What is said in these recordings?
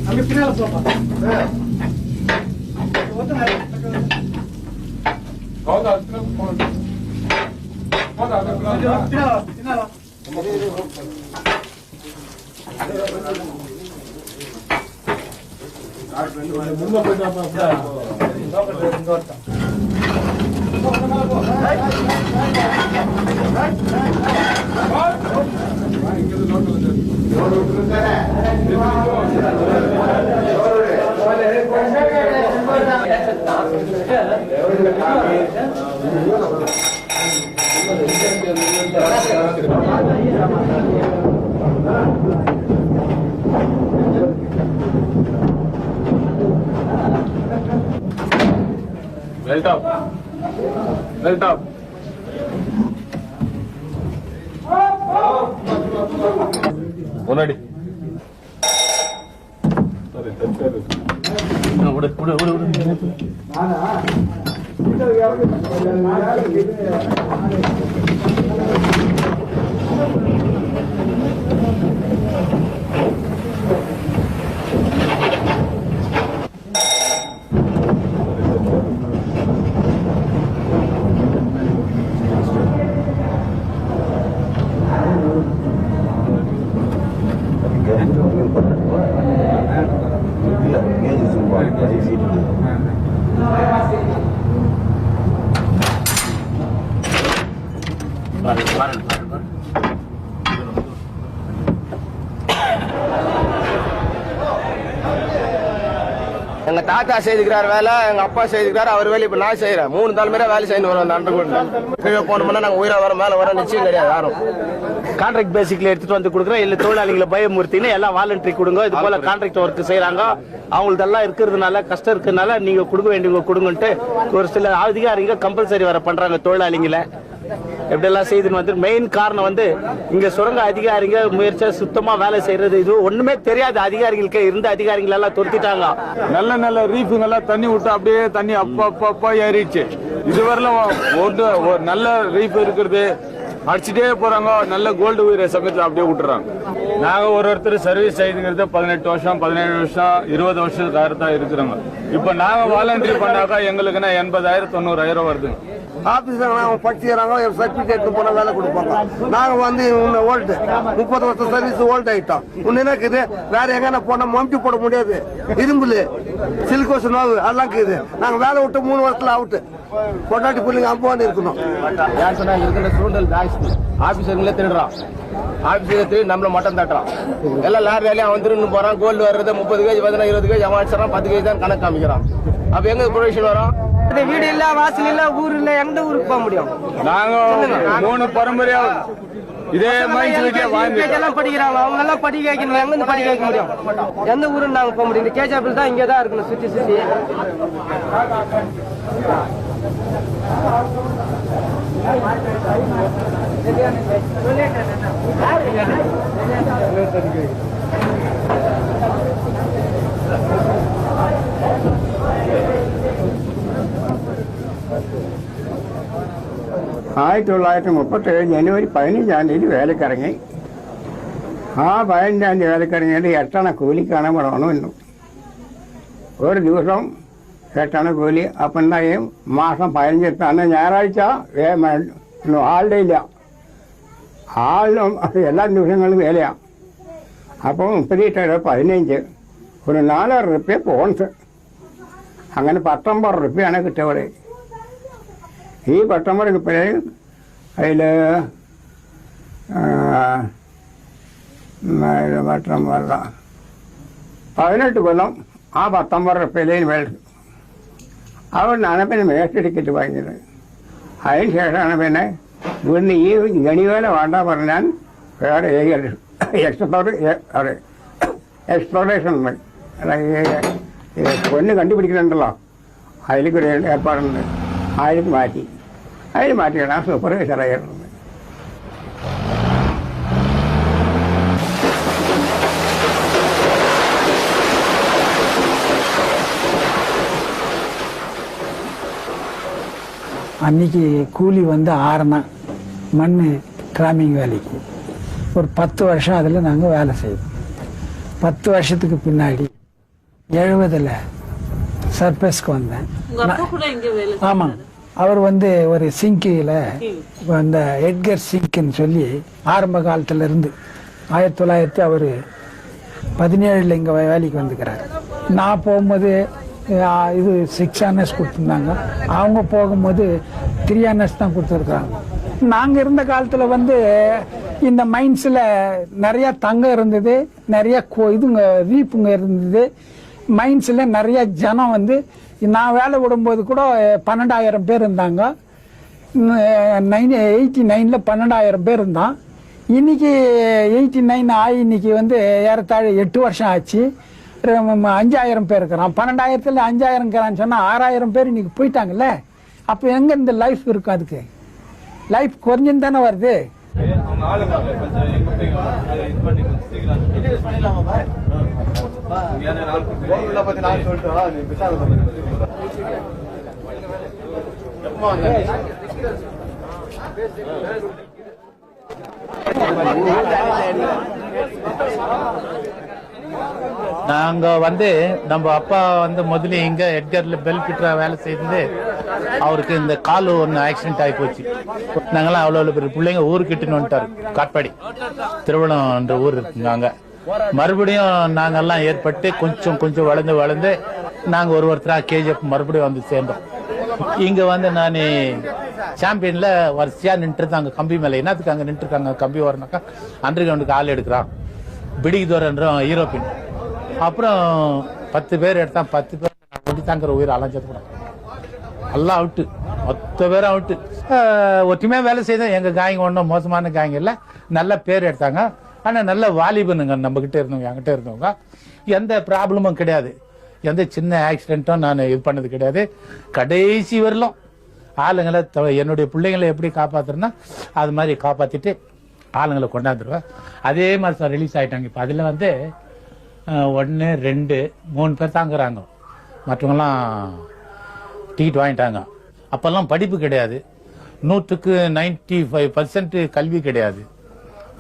அங்கே பின்னால போப்பா. Well top. Well top. Onadi. Sorry, that's எங்க தாத்தா செய்துக்கிறார் வேலை, எங்க அப்பா செய்துக்கிறார், அவர் வேலை இப்ப நான் செய்யறேன். 3 தலைமுறை வேலை செய்யணும் வரும். அந்த அண்டர்கிரவுண்ட் கீழே போனோம்னா நாங்க உயிரா வர மேல வர நிச்சயம் கிடையாது. யாரும் கான்ட்ராக்ட் பேசிக்ல எடுத்துட்டு வந்து கொடுக்குறோம். இல்ல தொழிலாளிகளை பயமுறுத்தின்னு எல்லாம் வாலண்டரி கொடுங்க. இது போல கான்ட்ராக்ட் ஒர்க் செய்யறாங்க, அவங்களுக்கு எல்லாம் இருக்கிறதுனால கஷ்டம் இருக்கிறதுனால நீங்க கொடுக்க வேண்டியவங்க கொடுங்கன்ட்டு ஒரு சில அதிகாரிங்க கம்பல்சரி வர பண்றாங்க தொழிலாளிகளை. எப்படியெல்லாம் செய்துன்னு வந்து மெயின் காரணம் வந்து இங்க சுரங்க அதிகாரிங்க முயற்சியா சுத்தமா வேலை செய்யறது. இது ஒண்ணுமே தெரியாது அதிகாரிகளுக்கு. இருந்த அதிகாரிகள் எல்லாம் தொடுத்திட்டாங்க. நல்ல நல்ல ரீஃபுங்கெல்லாம் தண்ணி விட்டு அப்படியே தண்ணி அப்பா ஏறிடுச்சு. இதுவரையிலும் ஒரு நல்ல ரீஃப் இருக்கிறது அடிச்சுட்டே போறாங்க. நல்ல கோல்டு உயிரை சமயத்தில் அப்படியே விட்டுறாங்க. நாங்க ஒருத்தர் சர்வீஸ் செய்துங்கிறது 18 வருஷம் 17 வருஷம் 20 வருஷத்துக்கு தான் இருக்கிறோங்க. இப்ப நாங்க வாலண்டரி பண்ணாக்கா எங்களுக்குன்னா 80,000 90,000 வருதுங்க. ஆபீஸ்ல படிச்சுக்கிறாங்க, சர்டிபிகேட் போன வேலை கொடுப்பாங்க. நாங்க வந்து ஓல்டு 30 வருஷம் சர்வீஸ் ஓல்டு ஆயிட்டோம். இன்னும் இருக்குது வேற எங்கன்னா போனா மம்டி போட முடியாது. இரும்புல சிலிகோஸ் நோவு அதெல்லாம் இருக்குது. நாங்க வேலை விட்டு 3 வருஷத்துல அவுட்டு. பொட்டாட்டி பிள்ளைங்க அம்பான்னு இருக்கணும். ஏன் சொன்னா இருக்கிற சூழல் ஜாஸ்தி. ஆபீசர்களே திருடுறான், ஆபீஸில் திருடி நம்மள மட்டம் தட்டுறான். எல்லாம் லாரி வேலையும் அவன் திருன்னு போறான். கோல்டு வர்றது 30 கேஜி 20 கேஜி அவன் அடிச்சான். 10 கேஜி தான் கணக்கு காமிக்கிறான். அப்ப எங்க ப்ரொடக்ஷன் வரும்? வீடு இல்ல, வாசல் இல்ல, ஊர் இல்ல, எந்த ஊருக்கு போக முடியும்? நாங்க 3 பரம்பரையா இதே எல்லாம் படிக்கிறாங்க. அவங்க எல்லாம் படிக்க வைக்கணும். எங்க இருந்து படிக்க வைக்க முடியும்? எந்த ஊருன்னு நாங்க போக முடியும்? இந்த கேஜாபிள் தான் இங்கே தான் இருக்கணும் சுத்தி சுத்தி. ജനുവരി 15-ാം തീയതി വേലക്കിറങ്ങി. ആ 15-ാം തീയതി വേലക്കിറങ്ങിയിട്ട് 8 അണ കൂലിക്കാണ് പടണമെന്നു. ഒരു ദിവസം 8 അണ കൂലി. അപ്പം എന്തായും മാസം 15 അന്ന് ഞായറാഴ്ച ആളുടെ ഇല്ല. ആളിനും എല്ലാ ദിവസങ്ങളും വേലയാണ്. അപ്പോൾ 37 15 ഒരു 4 റുപ്യ പോൺസ്. അങ്ങനെ 19 റുപ്യാണ് കിട്ടിയത്. ഈ 19 റുപ്യയിൽ അതിൽ 18 കൊല്ലം ആ 19 റുപ്യയിലേയും മേടിച്ചു. അവിടുന്നാണ് പിന്നെ മേസ്റ്റ് ടിക്കറ്റ് വാങ്ങിയത്. അതിന് ശേഷമാണ് പിന്നെ ഇവിടുന്ന് ഈ ഗണിവേല വേണ്ട പറഞ്ഞാൽ വേറെ എക്സ്പ്ലോറേഷൻ പൊന്ന് കണ്ടുപിടിക്കുന്നുണ്ടല്ലോ, അതിലേക്ക് ഒരു ഏർപ്പാടുണ്ട്. അതിലേക്ക് മാറ്റിയാണ് സൂപ്പർവൈസർ ആയിരുന്നു. அன்றைக்கி கூலி வந்து 6 மண் கிராமிங் வேலைக்கு. ஒரு 10 வருஷம் அதில் நாங்கள் வேலை செய்வோம். 10 வருஷத்துக்கு பின்னாடி 70ல் சர்பஸ்க்கு வந்தேன். ஆமாம், அவர் வந்து ஒரு சிங்கில் அந்த எட்கர் சிங்க்னு சொல்லி ஆரம்ப காலத்தில் இருந்து 1900 அவர் 17 இங்கே வேலைக்கு வந்துக்கிறார். நான் போகும்போது இது 6 அனர்ஸ் கொடுத்துருந்தாங்க, அவங்க போகும்போது 3 அனர்ஸ் தான் கொடுத்துருக்குறாங்க. நாங்கள் இருந்த காலத்தில் வந்து இந்த மைன்ஸில் நிறையா தங்கம் இருந்தது, நிறையா இதுங்க ரீப்புங்க இருந்தது. மைன்ஸில் நிறைய ஜனம் வந்து நான் வேலை விடும்போது கூட 12,000 பேர் இருந்தாங்க. 89ல் 12,000 பேர் இருந்தான். இன்னைக்கு 89 ஆகி இன்னைக்கு வந்து ஏறத்தாழ 8 வருஷம் ஆச்சு. 5,000 பேர் இருக்கிறான். 12,000ல் 5,000 இருக்கிறான்னு சொன்னால் 6,000 பேர் இன்னைக்கு போயிட்டாங்கல்ல. அப்போ எங்கே இந்த லைஃப் இருக்கும்? அதுக்கு லைஃப் குறைஞ்சுன்னு தானே வருது. நாங்க வந்து நம்ம அப்பா வந்து முதல்ல இங்க எட்கர்ல பெல் பிட்டரா வேலை செய்து அவருக்கு இந்த கால் ஒன்று ஆக்சிடென்ட் ஆகி போச்சு. நாங்கெல்லாம் அவ்வளோ பெரிய பிள்ளைங்க ஊருக்கிட்டுன்னு வந்துட்டாரு. காட்பாடி திருவள்ளம்ன்ற ஊர் இருக்குங்க. அங்க மறுபடியும் நாங்கெல்லாம் ஏற்பட்டு கொஞ்சம் வளர்ந்து நாங்கள் ஒருத்தரா கேஜிஎஃப் மறுபடியும் வந்து சேர்ந்தோம். இங்க வந்து நான் சாம்பியன்ல வரிசையா நின்று அங்க கம்பி மேல என்னத்துக்கு அங்க நின்று இருக்காங்க கம்பி வரனாக்கா அண்டர் கிரவுண்டுக்கு ஆள் எடுக்கிறான். பிடிக்குதோரன்ற யூரோப்பியன். அப்புறம் 10 பேர் எடுத்தான். 10 பேர் ஒட்டி தாங்கிற உயிர் அலைஞ்சது கூட எல்லாம் அவுட்டு, 10 பேர் அவுட்டு. ஒற்றுமையா வேலை செய்தோம். எங்க காய்ங்க ஒன்றும் மோசமான காய்ங்க இல்லை, நல்ல பேர் எடுத்தாங்க. ஆனா நல்ல வாலிபனுங்க நம்ம கிட்ட இருந்தவங்க, என்கிட்ட இருந்தவங்க. எந்த ப்ராப்ளமும் கிடையாது, எந்த சின்ன ஆக்சிடென்ட்டும் நான் இது பண்ணது கிடையாது. கடைசி வரலும் ஆளுங்களை என்னுடைய பிள்ளைங்களை எப்படி காப்பாத்துறேன்னா அது மாதிரி காப்பாத்திட்டு ஆளுங்களை கொண்டாந்துருவேன். அதே மாதிரி சார் ரிலீஸ் ஆயிட்டாங்க. இப்போ அதில் வந்து 1, 2, 3 பேர் தாங்குறாங்க. மற்றவங்களாம் டிக்கெட் வாங்கிட்டாங்க. அப்பெல்லாம் படிப்பு கிடையாது. 100க்கு 95% கல்வி கிடையாது.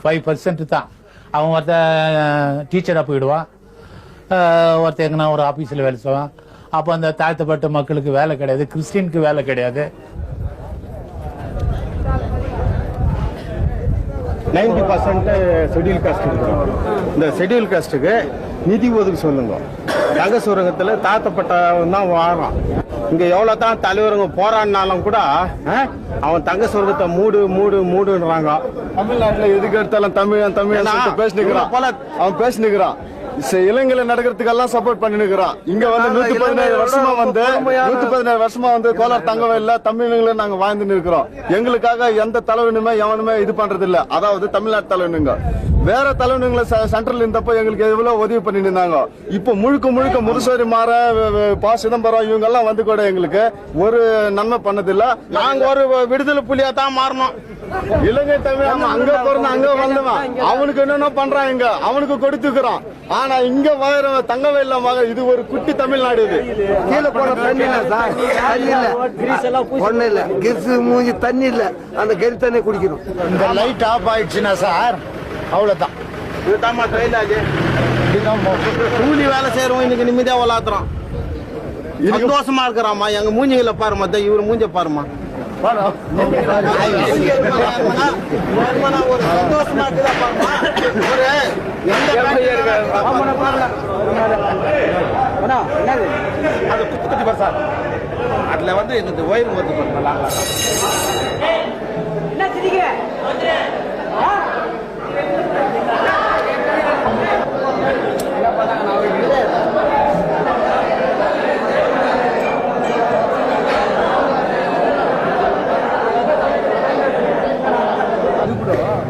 5% தான். அவன் ஒருத்த டீச்சராக போயிடுவான், ஒருத்த எங்கன்னா ஒரு ஆஃபீஸில் வேலை செய்வான். அப்போ அந்த தாழ்த்தப்பட்ட மக்களுக்கு வேலை கிடையாது, கிறிஸ்டினுக்கு வேலை கிடையாது. 90% ஷெட்யூல் காஸ்ட் இருக்கிறோம். இந்த ஷெட்யூல் காஸ்ட்டுக்கு நிதி ஒதுக்க சொல்லுங்க. தங்க சுரங்கத்தில் தாழ்த்தப்பட்டவன் தான் வாழறான். இங்க எவ்வளவு தான் தலைவருங்க போராடினாலும் கூட அவன் தங்க சுரங்கத்தை மூடுன்றாங்க. தமிழ்நாட்டில் எதுக்கு எடுத்தாலும் தமிழ் பேசினுக்கிறான். அவன் பேசினுக்கிறான். இலங்கையில நடக்கிறதுக்கெல்லாம் சப்போர்ட் பண்ணிருக்கிறான். இங்க வந்து 117 வருஷமா வந்து கோலார் தங்கவே இல்ல. தமிழங்களை நாங்க வாழ்ந்து இருக்கிறோம். எங்களுக்காக எந்த தலைவனுமே எவனுமே இது பண்றது இல்ல. அதாவது தமிழ்நாட்டு தலைவனுங்க வேற தலைவனுங்களை சென்ட்ரல் இருந்தப்போ எங்களுக்கு எவ்வளவு உதவி பண்ணிட்டு இருந்தாங்க. இப்போ முழுக்க முதுசேரி மாற பா சிதம்பரம் இவங்க எல்லாம் வந்து கூட எங்களுக்கு ஒரு நன்மை பண்ணதில்ல. நாங்க ஒரு விடுதலை புலியா தான் மாறணும். இலங்கை தமிழ் அங்க பிறந்த அங்க வந்தவன் அவனுக்கு என்னென்ன பண்றான், இங்க அவனுக்கு கொடுத்துக்கிறான். ஆனா இங்க வாழ தங்கவே இல்ல. இது ஒரு குட்டி தமிழ்நாடு. இது கீழே போற தண்ணி இல்ல சார், ஒண்ணு இல்ல, கிரிசு மூஞ்சி தண்ணி இல்ல, அந்த கறி தண்ணி குடிக்கணும். இந்த லைட் ஆஃப் ஆயிடுச்சுன்னா சார் அவ்வளவுதான். இதுதாம்மா ட்ரெயிலாஜ். கூலி வேலை செய்யறோம், இன்னைக்கு நிம்மதியா விளாத்துறோம், சந்தோஷமா இருக்கிறாமா. எங்க மூஞ்சிகளை பாருமா, இவரு மூஞ்ச பாருமா. ஒரு சந்தோஷமா இருக்குதா பாருமா. அது குத்துக்கட்டி பாரு சார். அதுல வந்து எனக்கு ஒயர் வந்து பாருங்க.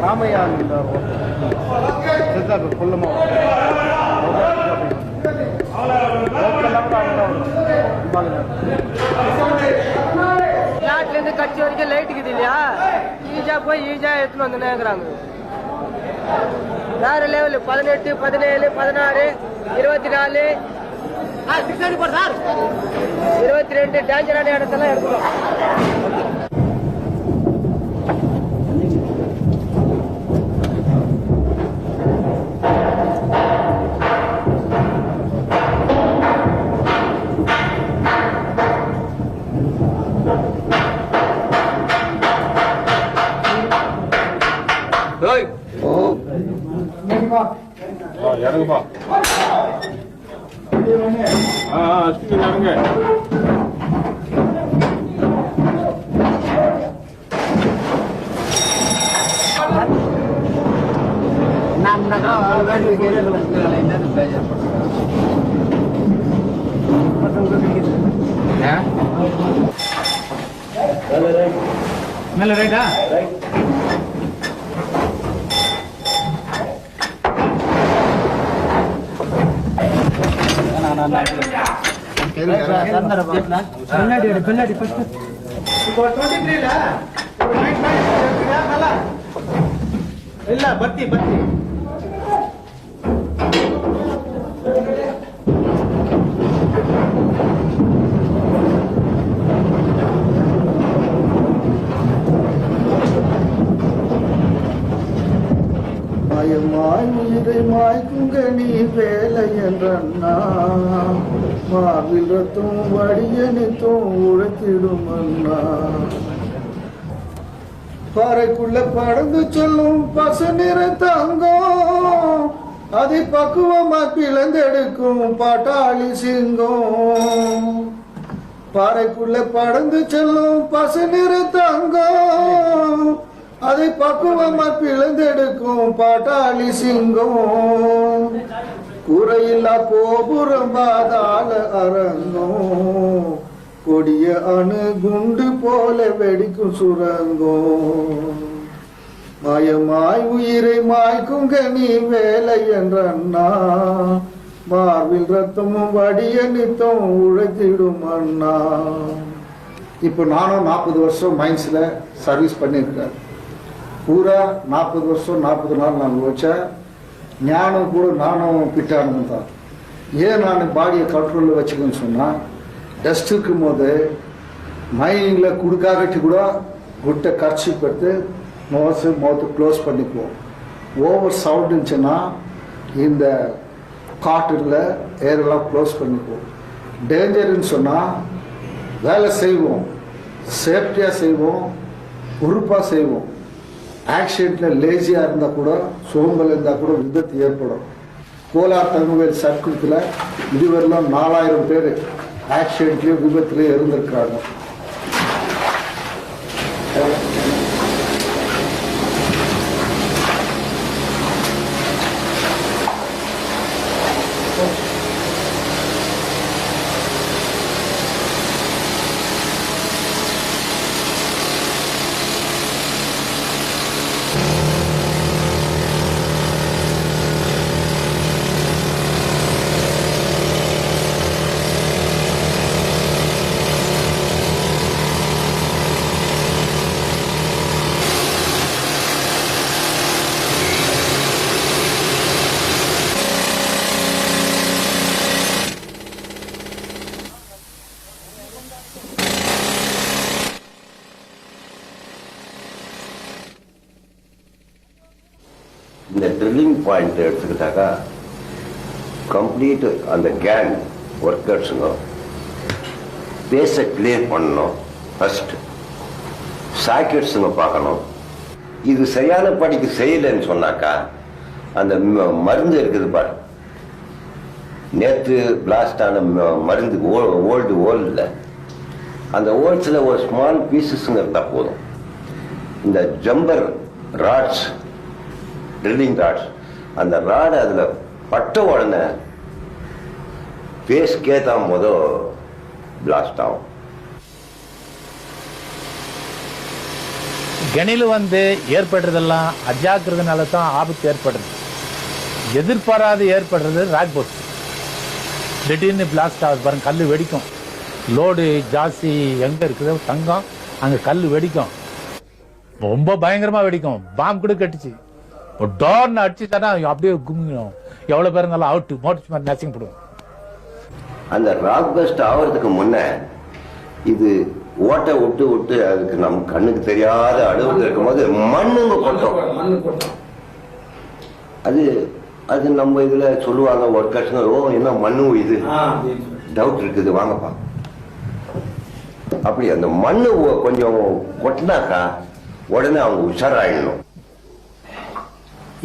ராமையா கொல்லமா இருந்து கட்சி வரைக்கும் லைட்டுக்குது இல்லையா, ஈஸியா போய் ஈஸியா எடுத்துன்னு வந்து நேர்கிறாங்க. வேற லெவலு 18, 17, 16, 24, 22 டேஞ்சரான இடத்தெல்லாம் எடுக்கணும். இறங்குப்பா. இறங்க. மேல ரைட்டா? பின்னாடி இல்ல பத்தி பத்தி மாயமாய் உயிரை மாய்க்குங்க நீ வேலை என்றண்ணா, மாவில் ரத்தம் வடியனித்தும் உழைத்திடும் அண்ணா. பாறைக்குள்ள படந்து சொல்லும் பச நிற தங்கம், அதை பக்குவமா பிளந்தெடுக்கும் பாட்டாளி சிங்கம். பாறைக்குள்ள படந்து செல்லும் பச நிற தங்கம், அதை பக்குவமா பிளந்தெடுக்கும் பாட்டாளி சிங்கம். குறையில்லா கோபுரம் பாதாள அரங்கம், கொடிய அணு குண்டு போல வெடிக்கும் சுரங்கம். மாயமாய் உயிரை மாய்க்குங்க நீ வேலை என்றண்ணா, மார்பில் ரத்தமும் வடிய நித்தம் உழைத்திடும் அண்ணா. இப்போ நானும் 40 வருஷம் மைன்ஸில் சர்வீஸ் பண்ணியிருக்கேன். பூரா 40 வருஷம் 40 நாள் நான் வச்சேன். ஞானம் கூட நானும் பிட்டானது தான். ஏன் நான் பாடியை கண்ட்ரோலில் வச்சுக்கணும்னு சொன்னால், டஸ்ட் இருக்கும் போது மைனிங்கில் கொடுக்காகட்டி கூட குட்டை கர்ச்சி எடுத்து நோஸு மவுத்து க்ளோஸ் பண்ணிக்குவோம். ஓவர் சவுண்ட் இருந்துச்சுன்னா இந்த காட்டில் ஏரெல்லாம் க்ளோஸ் பண்ணிக்குவோம். டேஞ்சர்னு சொன்னால் வேலை செய்வோம், சேஃப்டியாக செய்வோம், பொறுப்பாக செய்வோம். ஆக்சிடென்ட்டில் லேசியாக இருந்தால் கூட, சோம்பல் இருந்தால் கூட விபத்து ஏற்படும். கோலார் தங்கவேல் சர்க்கிளத்தில் இதுவரையிலும் 4000 பேர் ஆக்சிடென்ட்லேயும் விபத்துலேயும் இருந்திருக்கிறாங்க. இந்த ட்ரில்லிங் பாயிண்ட் எடுத்துக்கிட்டாக்கா கம்ப்ளீட் அந்த கேங் ஒர்க்கர்ஸுங்க பேஸை கிளியர் பண்ணணும். ஃபர்ஸ்ட் சாக்கெட்ஸுங்க பார்க்கணும். இது சரியான படிக்கு செய்யலைன்னு சொன்னாக்கா அந்த மருந்து இருக்குது பாரு, நேற்று பிளாஸ்ட் ஆன மருந்து ஓல்டில் அந்த ஓல்ஸில் ஒரு ஸ்மால் பீசஸ்ங்க இருந்தால் போதும். இந்த ஜம்பர் ராட்ஸ், ட்ரில்லிங் ராட்ஸ், அந்த ராடு அதில் பட்ட உடனே பேஸ் கேத்தாம் போதோ பிளாஸ்ட் ஆகும். கணில ஏற்படுறதெல்லாம் அஜாக்கிரதனால தான் ஆபத்து ஏற்படுறது. எதிர்பாராது ஏற்படுறது ராக் போஸ்ட். திடீர்னு பிளாஸ்ட் ஆகுது பாருங்க, கல் வெடிக்கும். லோடு ஜாஸ்தி எங்கே இருக்குது தங்கம் அங்கே கல் வெடிக்கும், ரொம்ப பயங்கரமாக வெடிக்கும். பாம்பு கூட கட்டுச்சு. இப்போ டோர்னு அடிச்சுட்டானா அப்படியே கும்பிடும். எவ்வளோ பேர் இருந்தாலும் அவுட்டு மோட்டர் மாதிரி நசிங்க போடுவோம். அந்த ராக் பஸ்ட் ஆகிறதுக்கு முன்ன இது ஓட்டை விட்டு விட்டு அதுக்கு நம்ம கண்ணுக்கு தெரியாத அளவுக்கு இருக்கும்போது மண்ணுங்க கொட்டும். அது அது நம்ம இதுல சொல்லுவாங்க ஒர்க்கர்ஸ், ஓ என்ன மண்ணு இது டவுட் இருக்குது வாங்கப்பா. அப்படி அந்த மண்ணு கொஞ்சம் கொட்டினாக்கா உடனே அவங்க உஷாராயிடணும்.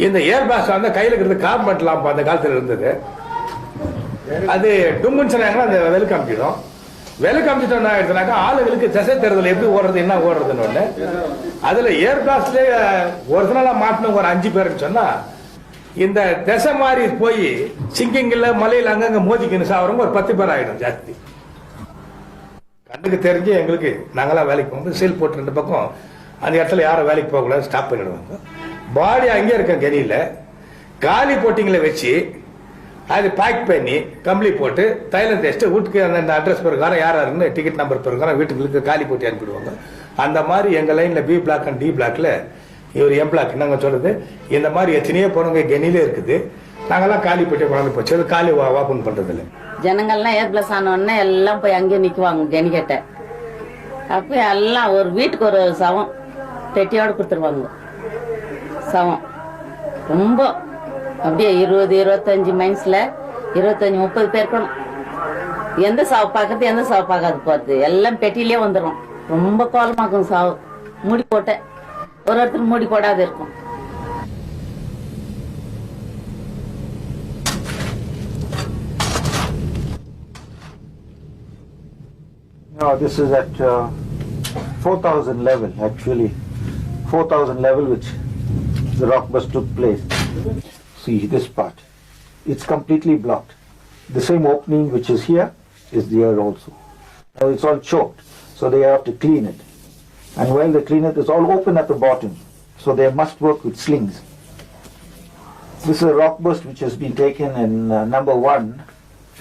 இந்த ஏர் பாஸ் வந்து கையில் இருக்கிறது கார்பெட் லாம்ப் அந்த காலத்தில் இருந்தது. அது டும்முன்னு சொன்னாங்கன்னா அந்த வெளுக்கு அமைச்சிடும். வெளுக்கு அமைச்சிட்டோம்னா எடுத்தனாக்கா ஆளுகளுக்கு திசை தேர்தல் எப்படி ஓடுறது என்ன ஓடுறதுன்னு ஒன்று. அதில் ஏர் பாஸ்லேயே ஒரிஜினலாக மாட்டினவங்க ஒரு 5 பேருன்னு சொன்னால் இந்த திசை மாதிரி போய் சிங்கிங்கில் மலையில் அங்கங்கே மோதிக்கின்னு சாப்பிட்றவங்க ஒரு 10 பேர் ஆகிடும் ஜாஸ்தி. கண்ணுக்கு தெரிஞ்சு எங்களுக்கு நாங்களாம் வேலைக்கு போகும்போது சீல் போட்டு 2 பக்கம் அந்த இடத்துல யாரும் வேலைக்கு போகக்கூடாது ஸ்டாப் பண்ணிடுவாங்க. பாடி அங்கே இருக்க கனியில் காலி போட்டிங்களை வச்சு அது பேக் பண்ணி கம்பளி போட்டு தைலம் தேய்ச்சிட்டு வீட்டுக்கு அந்த அட்ரஸ் பிரகாரம் யார் யாருன்னு டிக்கெட் நம்பர் பிரகாரம் வீட்டுக்கு காலி போட்டி அனுப்பிடுவாங்க. அந்த மாதிரி எங்கள் லைனில் பி பிளாக் அண்ட் டி பிளாக்ல இவர் எம் பிளாக் நாங்கள் சொல்றது இந்த மாதிரி எத்தனையோ போனவங்க கெனிலே இருக்குது. நாங்கெல்லாம் காலி போட்டி கொண்டாந்து போச்சு. அது காலி ஓப்பன் பண்றது இல்லை. ஜனங்கள்லாம் ஏர் பிளஸ் ஆனோடனே எல்லாம் போய் அங்கேயே நிற்குவாங்க கெனிக்கிட்ட. அப்போ எல்லாம் ஒரு வீட்டுக்கு ஒரு சவம் பெட்டியோடு கொடுத்துருவாங்க. சவம் ரொம்ப அப்படியே 20-25 மைன்ஸ்ல 25-30 பேர் இருக்கணும். எந்த சாவு பார்க்கறது எந்த சாவு பார்க்காது போகிறது எல்லாம் பெட்டியிலே வந்துடும். ரொம்ப கோலமாக்கும் சாவு. மூடி போட்டேன் ஒருத்தர் மூடி போடாது இருக்கும். No, this is at 4,000 level, actually. 4,000 level, which the rock burst took place. See this part. It's completely blocked. The same opening which is here is there also. Now it's all choked, so they have to clean it. And while they clean it, it's all open at the bottom, so they must work with slings. This is a rock burst which has been taken in number 1,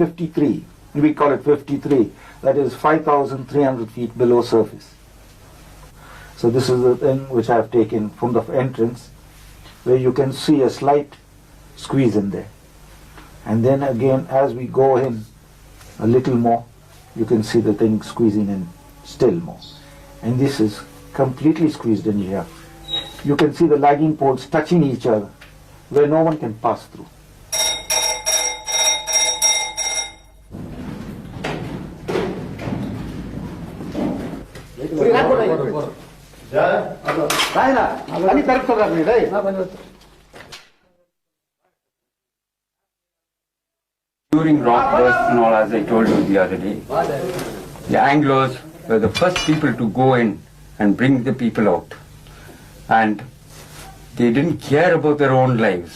53. We call it 53. That is 5,300 feet below surface. So this is the thing which I have taken from the entrance, where you can see a slight squeeze in there. And then again, as we go in a little more, you can see the thing squeezing in still more. And this is completely squeezed in here. You can see the lagging poles touching each other, where no one can pass through. During rock burst and all, as I told you the other day, the Anglos were the first people to go in and bring the people out. And they didn't care about their own lives.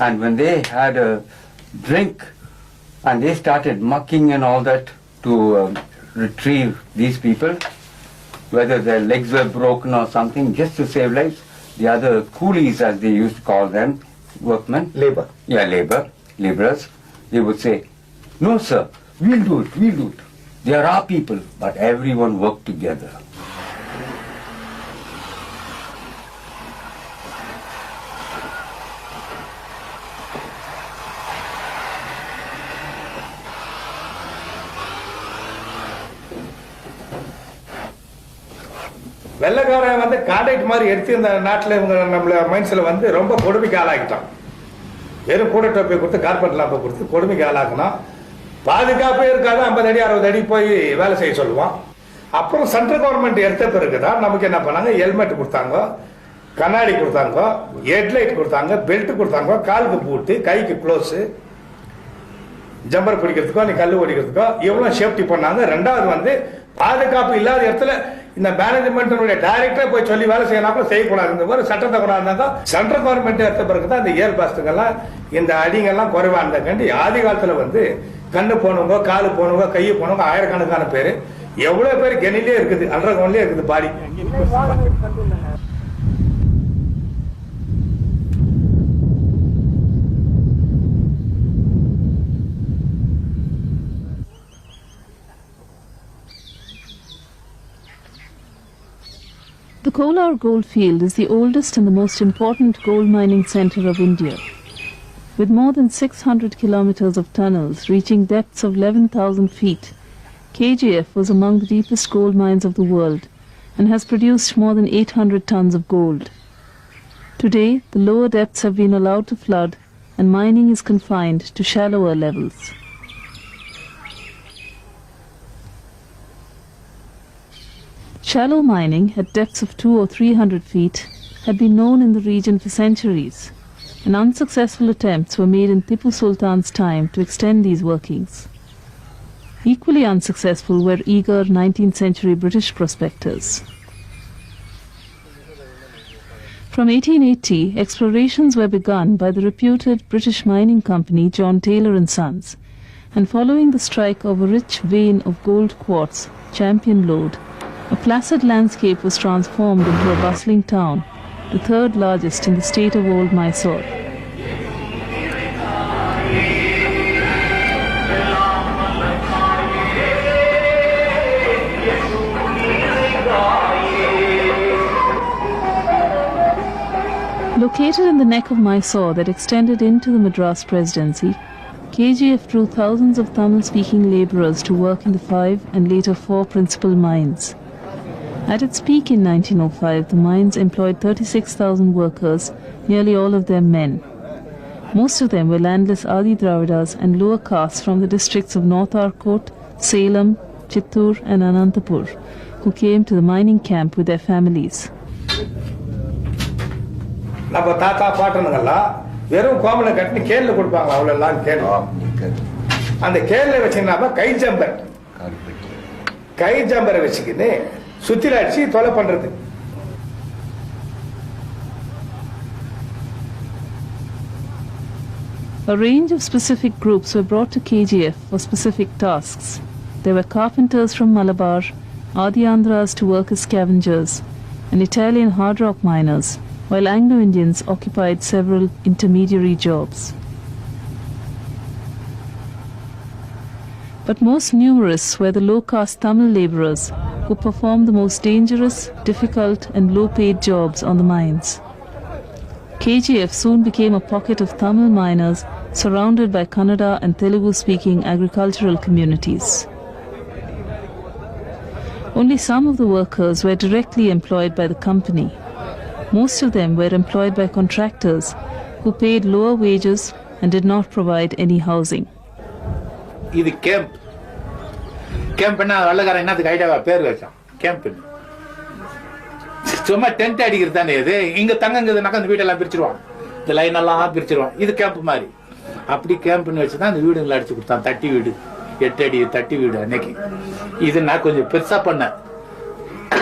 And when they had a drink and they started mucking and all that to retrieve these people, whether their legs were broken or something, just to save lives, the other coolies, as they used to call them, workmen, Labor. Yeah, laborers, they would say, no sir, we'll do it. They are our people, but everyone worked together. வெள்ளக்காரன் வந்து contract மாதிரி எடுத்து இந்த நாட்டில் இவங்க நம்மள மைண்ட்ஸில் வந்து ரொம்ப கொடுமைக்கு ஆளாக்கிட்டான். வெறும் கூட டோப்பை கொடுத்து கார்பெட் லாம்பை கொடுத்து கொடுமைக்கு ஆளாக்கினா பாதுகாப்பே இருக்காது. 50 அடி 60 அடி போய் வேலை செய்ய சொல்லுவான். அப்புறம் சென்ட்ரல் கவர்மெண்ட் எடுத்த பிறகு தான் நமக்கு என்ன பண்ணாங்க, ஹெல்மெட் கொடுத்தாங்க, கண்ணாடி கொடுத்தாங்க, ஹெட்லைட் கொடுத்தாங்க, பெல்ட் கொடுத்தாங்க, காலுக்கு பூட்டு, கைக்கு க்ளோஸு, ஜம்பர் பிடிக்கிறதுக்கோ நீ கல் ஓடிக்கிறதுக்கோ இவ்வளோ சேஃப்டி பண்ணாங்க. ரெண்டாவது வந்து பாதுகாப்பு இல்லாத இடத்துல இந்த மேனேஜ்மெண்ட் டைரக்டா போய் சொல்லி வேலை செய்யணும் செய்யக்கூடாது. இந்த மாதிரி சட்டத்தை கொண்டாந்தாங்க. சென்ட்ரல் கவர்மெண்ட் எடுத்த பிறகு தான் இந்த ஏர் பாஸ்டுங்கெல்லாம் இந்த அடிங்கெல்லாம் குறைவா இருந்தக்காண்டி ஆதி காலத்துல வந்து கண்ணு போனவங்க, காலு போனவங்க, கையை போனவங்க ஆயிரக்கணக்கான பேர், எவ்வளவு பேர் கெனிலே இருக்குது, அண்டர் கிரவுண்ட்லயே இருக்குது பாடி. The Kolar goldfield is the oldest and the most important gold mining centre of India. With more than 600 kilometers of tunnels reaching depths of 11,000 feet, KGF was among the deepest gold mines of the world and has produced more than 800 tons of gold. Today, the lower depths have been allowed to flood and mining is confined to shallower levels. Shallow mining at depths of 200 or 300 feet had been known in the region for centuries, and unsuccessful attempts were made in Tipu Sultan's time to extend these workings. Equally unsuccessful were eager 19th century British prospectors. From 1880, explorations were begun by the reputed British mining company John Taylor and Sons, and following the strike of a rich vein of gold quartz, Champion Lode, a placid landscape was transformed into a bustling town, the third largest in the state of Old Mysore. Located in the neck of Mysore that extended into the Madras Presidency, KGF drew thousands of Tamil-speaking labourers to work in the 5 and later 4 principal mines. At its peak in 1905, the mines employed 36,000 workers, nearly all of them men. Most of them were landless Adi Dravidas and lower castes from the districts of North Arcot, Salem, Chittoor and Anantapur, who came to the mining camp with their families. நம்ம தாத்தா பாட்டனுங்கெல்லாம் வெறும் கோமலை கட்டி கேள்ல கொடுப்பாங்க அவ்வளோலாம் கேள்வி அந்த கேள்ல வச்சுக்கினாப்ப கை ஜம்பரை வச்சுக்கின்னு சுத்தில அடிச்சு தொலை பண்றது. A range of specific groups were brought to KGF for specific tasks. There were carpenters from Malabar, Adi Andhras to work as scavengers, and Italian hard rock miners, while Anglo-Indians occupied several intermediary jobs. But most numerous were the low-caste Tamil labourers who performed the most dangerous, difficult and low-paid jobs on the mines. KGF soon became a pocket of Tamil miners surrounded by Kannada and Telugu-speaking agricultural communities. Only some of the workers were directly employed by the company. Most of them were employed by contractors who paid lower wages and did not provide any housing. இது camp. கேம்ப்னா வெள்ளக்காரன் என்னத்துக்கு ஐடியாவா பேர் வச்சான் camp. சும்மா tent அடிக்கிறது தானே இது. இங்க தங்கங்குதுனாக்கா அந்த வீடெல்லாம் பிரிச்சிருவான், இந்த லைன் எல்லாம் பிரிச்சிருவான். இது கேம்ப் மாதிரி. அப்படி கேம்ப்னு வச்சுதான் அந்த வீடுங்களை அடிச்சு கொடுத்தான். தட்டி வீடு, 8 அடி தட்டி வீடு. அன்னைக்கு இது நான் கொஞ்சம் பெருசா பண்ணேன்.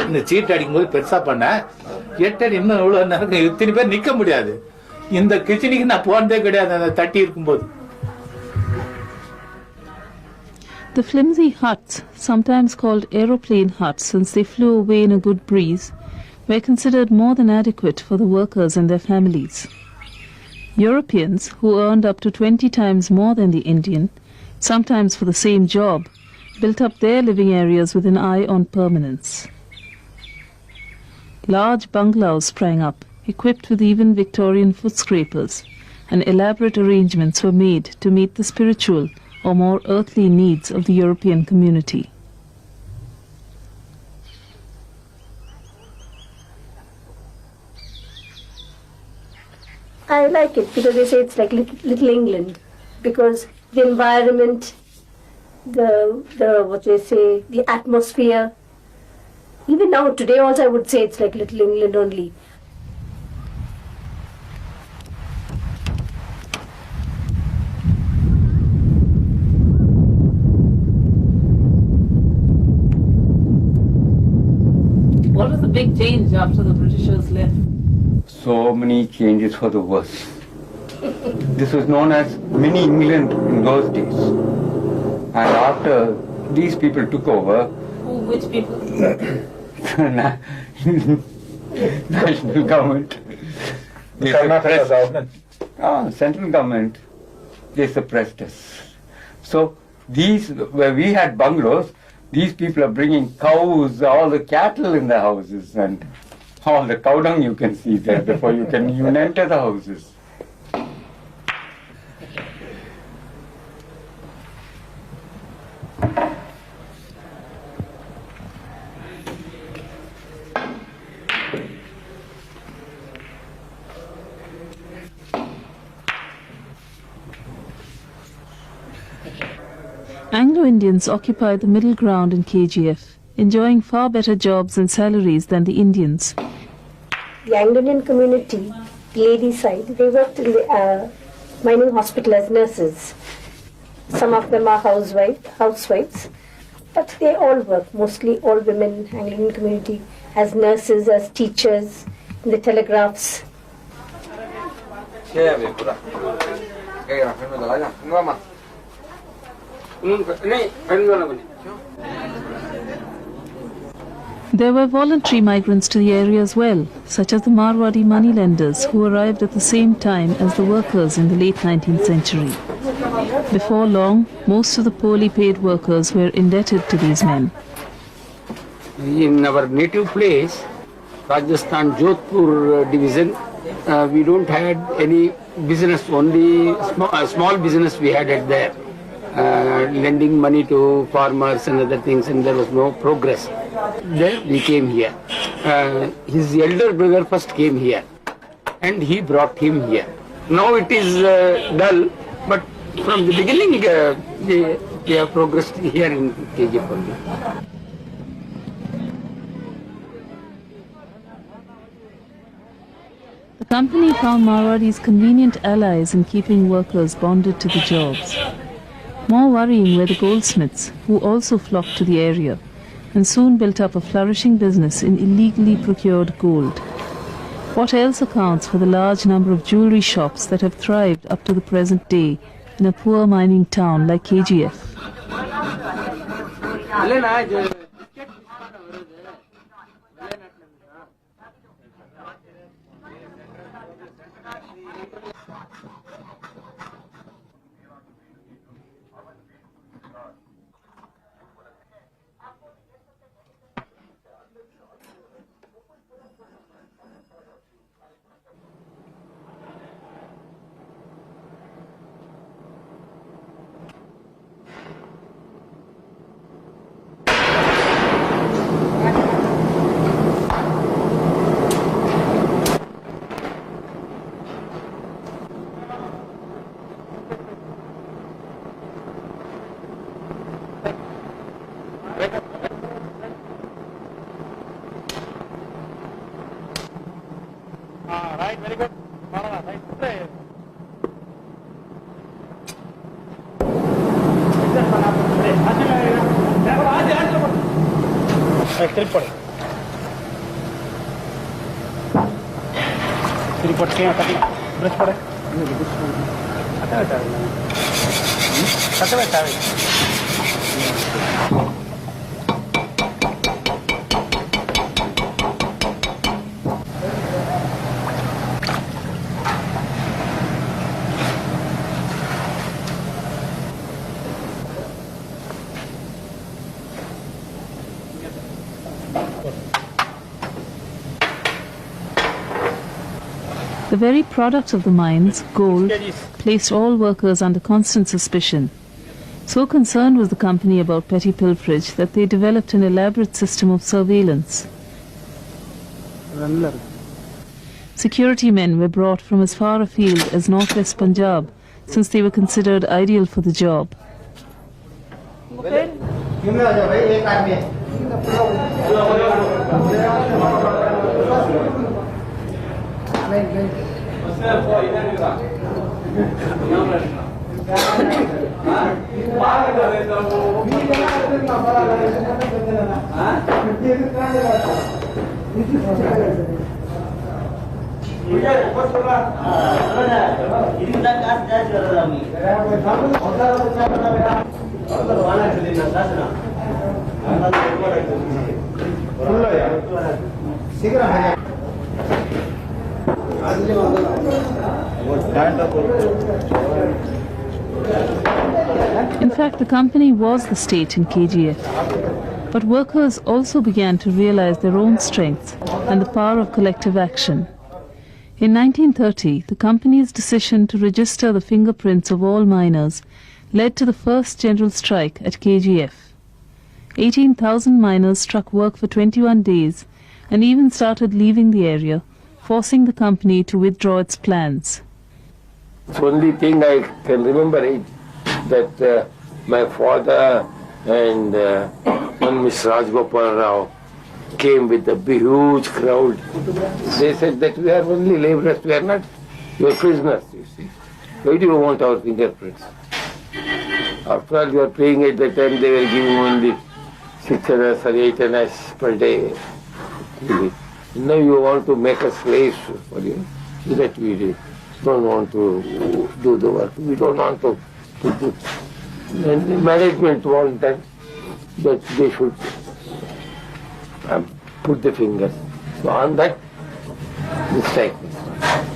இந்த சீட் அடிக்கும்போது பெருசா பண்ணேன். 8 அடி இன்னும் எவ்வளவு நேரம் இத்தனை பேர் நிக்க முடியாது. இந்த கிச்சனுக்கு நான் போனதே கிடையாது அந்த தட்டி இருக்கும்போது. The flimsy huts, sometimes called aeroplane huts since they flew away in a good breeze, were considered more than adequate for the workers and their families. Europeans, who earned up to 20 times more than the Indian, sometimes for the same job, built up their living areas with an eye on permanence. Large bungalows sprang up, equipped with even Victorian foot scrapers, and elaborate arrangements were made to meet the spiritual or more earthly needs of the European community. I like it because they say it's like little England, because the environment, the what they say, the atmosphere. Even now, today also I would say it's like little England only. What was the big change after the Britishers left? So many changes for the worse. This was known as mini England in those days. And after these people took over, Which people? national government. Karnataka government. Central government, they suppressed us. So these, where we had bungalows, these people are bringing cows, all the cattle in the houses, and All the cow dung you can see there before you can even enter the houses. Anglo-Indians occupy the middle ground in KGF, enjoying far better jobs and salaries than the Indians. The Anglo-Indian community, lady side, they worked in the mining hospital as nurses. Some of them are housewives, but they all work, mostly all women, Anglo-Indian community, as nurses, as teachers, in the telegraphs. There were voluntary migrants to the area as well, such as the Marwadi moneylenders who arrived at the same time as the workers in the late 19th century. Before long, most of the poorly paid workers were indebted to these men. In our native place, Rajasthan Jodhpur division, we don't had any business, only small business we had at there. Lending money to farmers and other things, and there was no progress. Then we came here. His elder brother first came here, and he brought him here. Now it is dull, but from the beginning they have progressed here in KGF only. The company found Marwadis convenient allies in keeping workers bonded to the jobs. More worrying were the goldsmiths, who also flocked to the area, and soon built up a flourishing business in illegally procured gold. What else accounts for the large number of jewelry shops that have thrived up to the present day in a poor mining town like KGF? Right, very good. The very product of the mines, gold, placed all workers under constant suspicion. So concerned was the company about petty pilferage that they developed an elaborate system of surveillance. Security men were brought from as far afield as northwest Punjab, since they were considered ideal for the job. In fact, the company was the state in KGF. But workers also began to realize their own strengths and the power of collective action. In 1930, the company's decision to register the fingerprints of all miners led to the first general strike at KGF. 18,000 miners struck work for 21 days and even started leaving the area, forcing the company to withdraw its plans. The only thing I can remember is that my father and one Miss Rajgopal Rao came with a huge crowd. They said that we are only laborers, we are not your prisoners, you see. Why do you want our fingerprints? After all, you are paying at the time, they were giving only 6 annas or 8 annas per day. Now you want to make us slaves for you. That we don't want to do the work. We don't want to do. And the management want that they should put the fingers. So on that, the strike was started.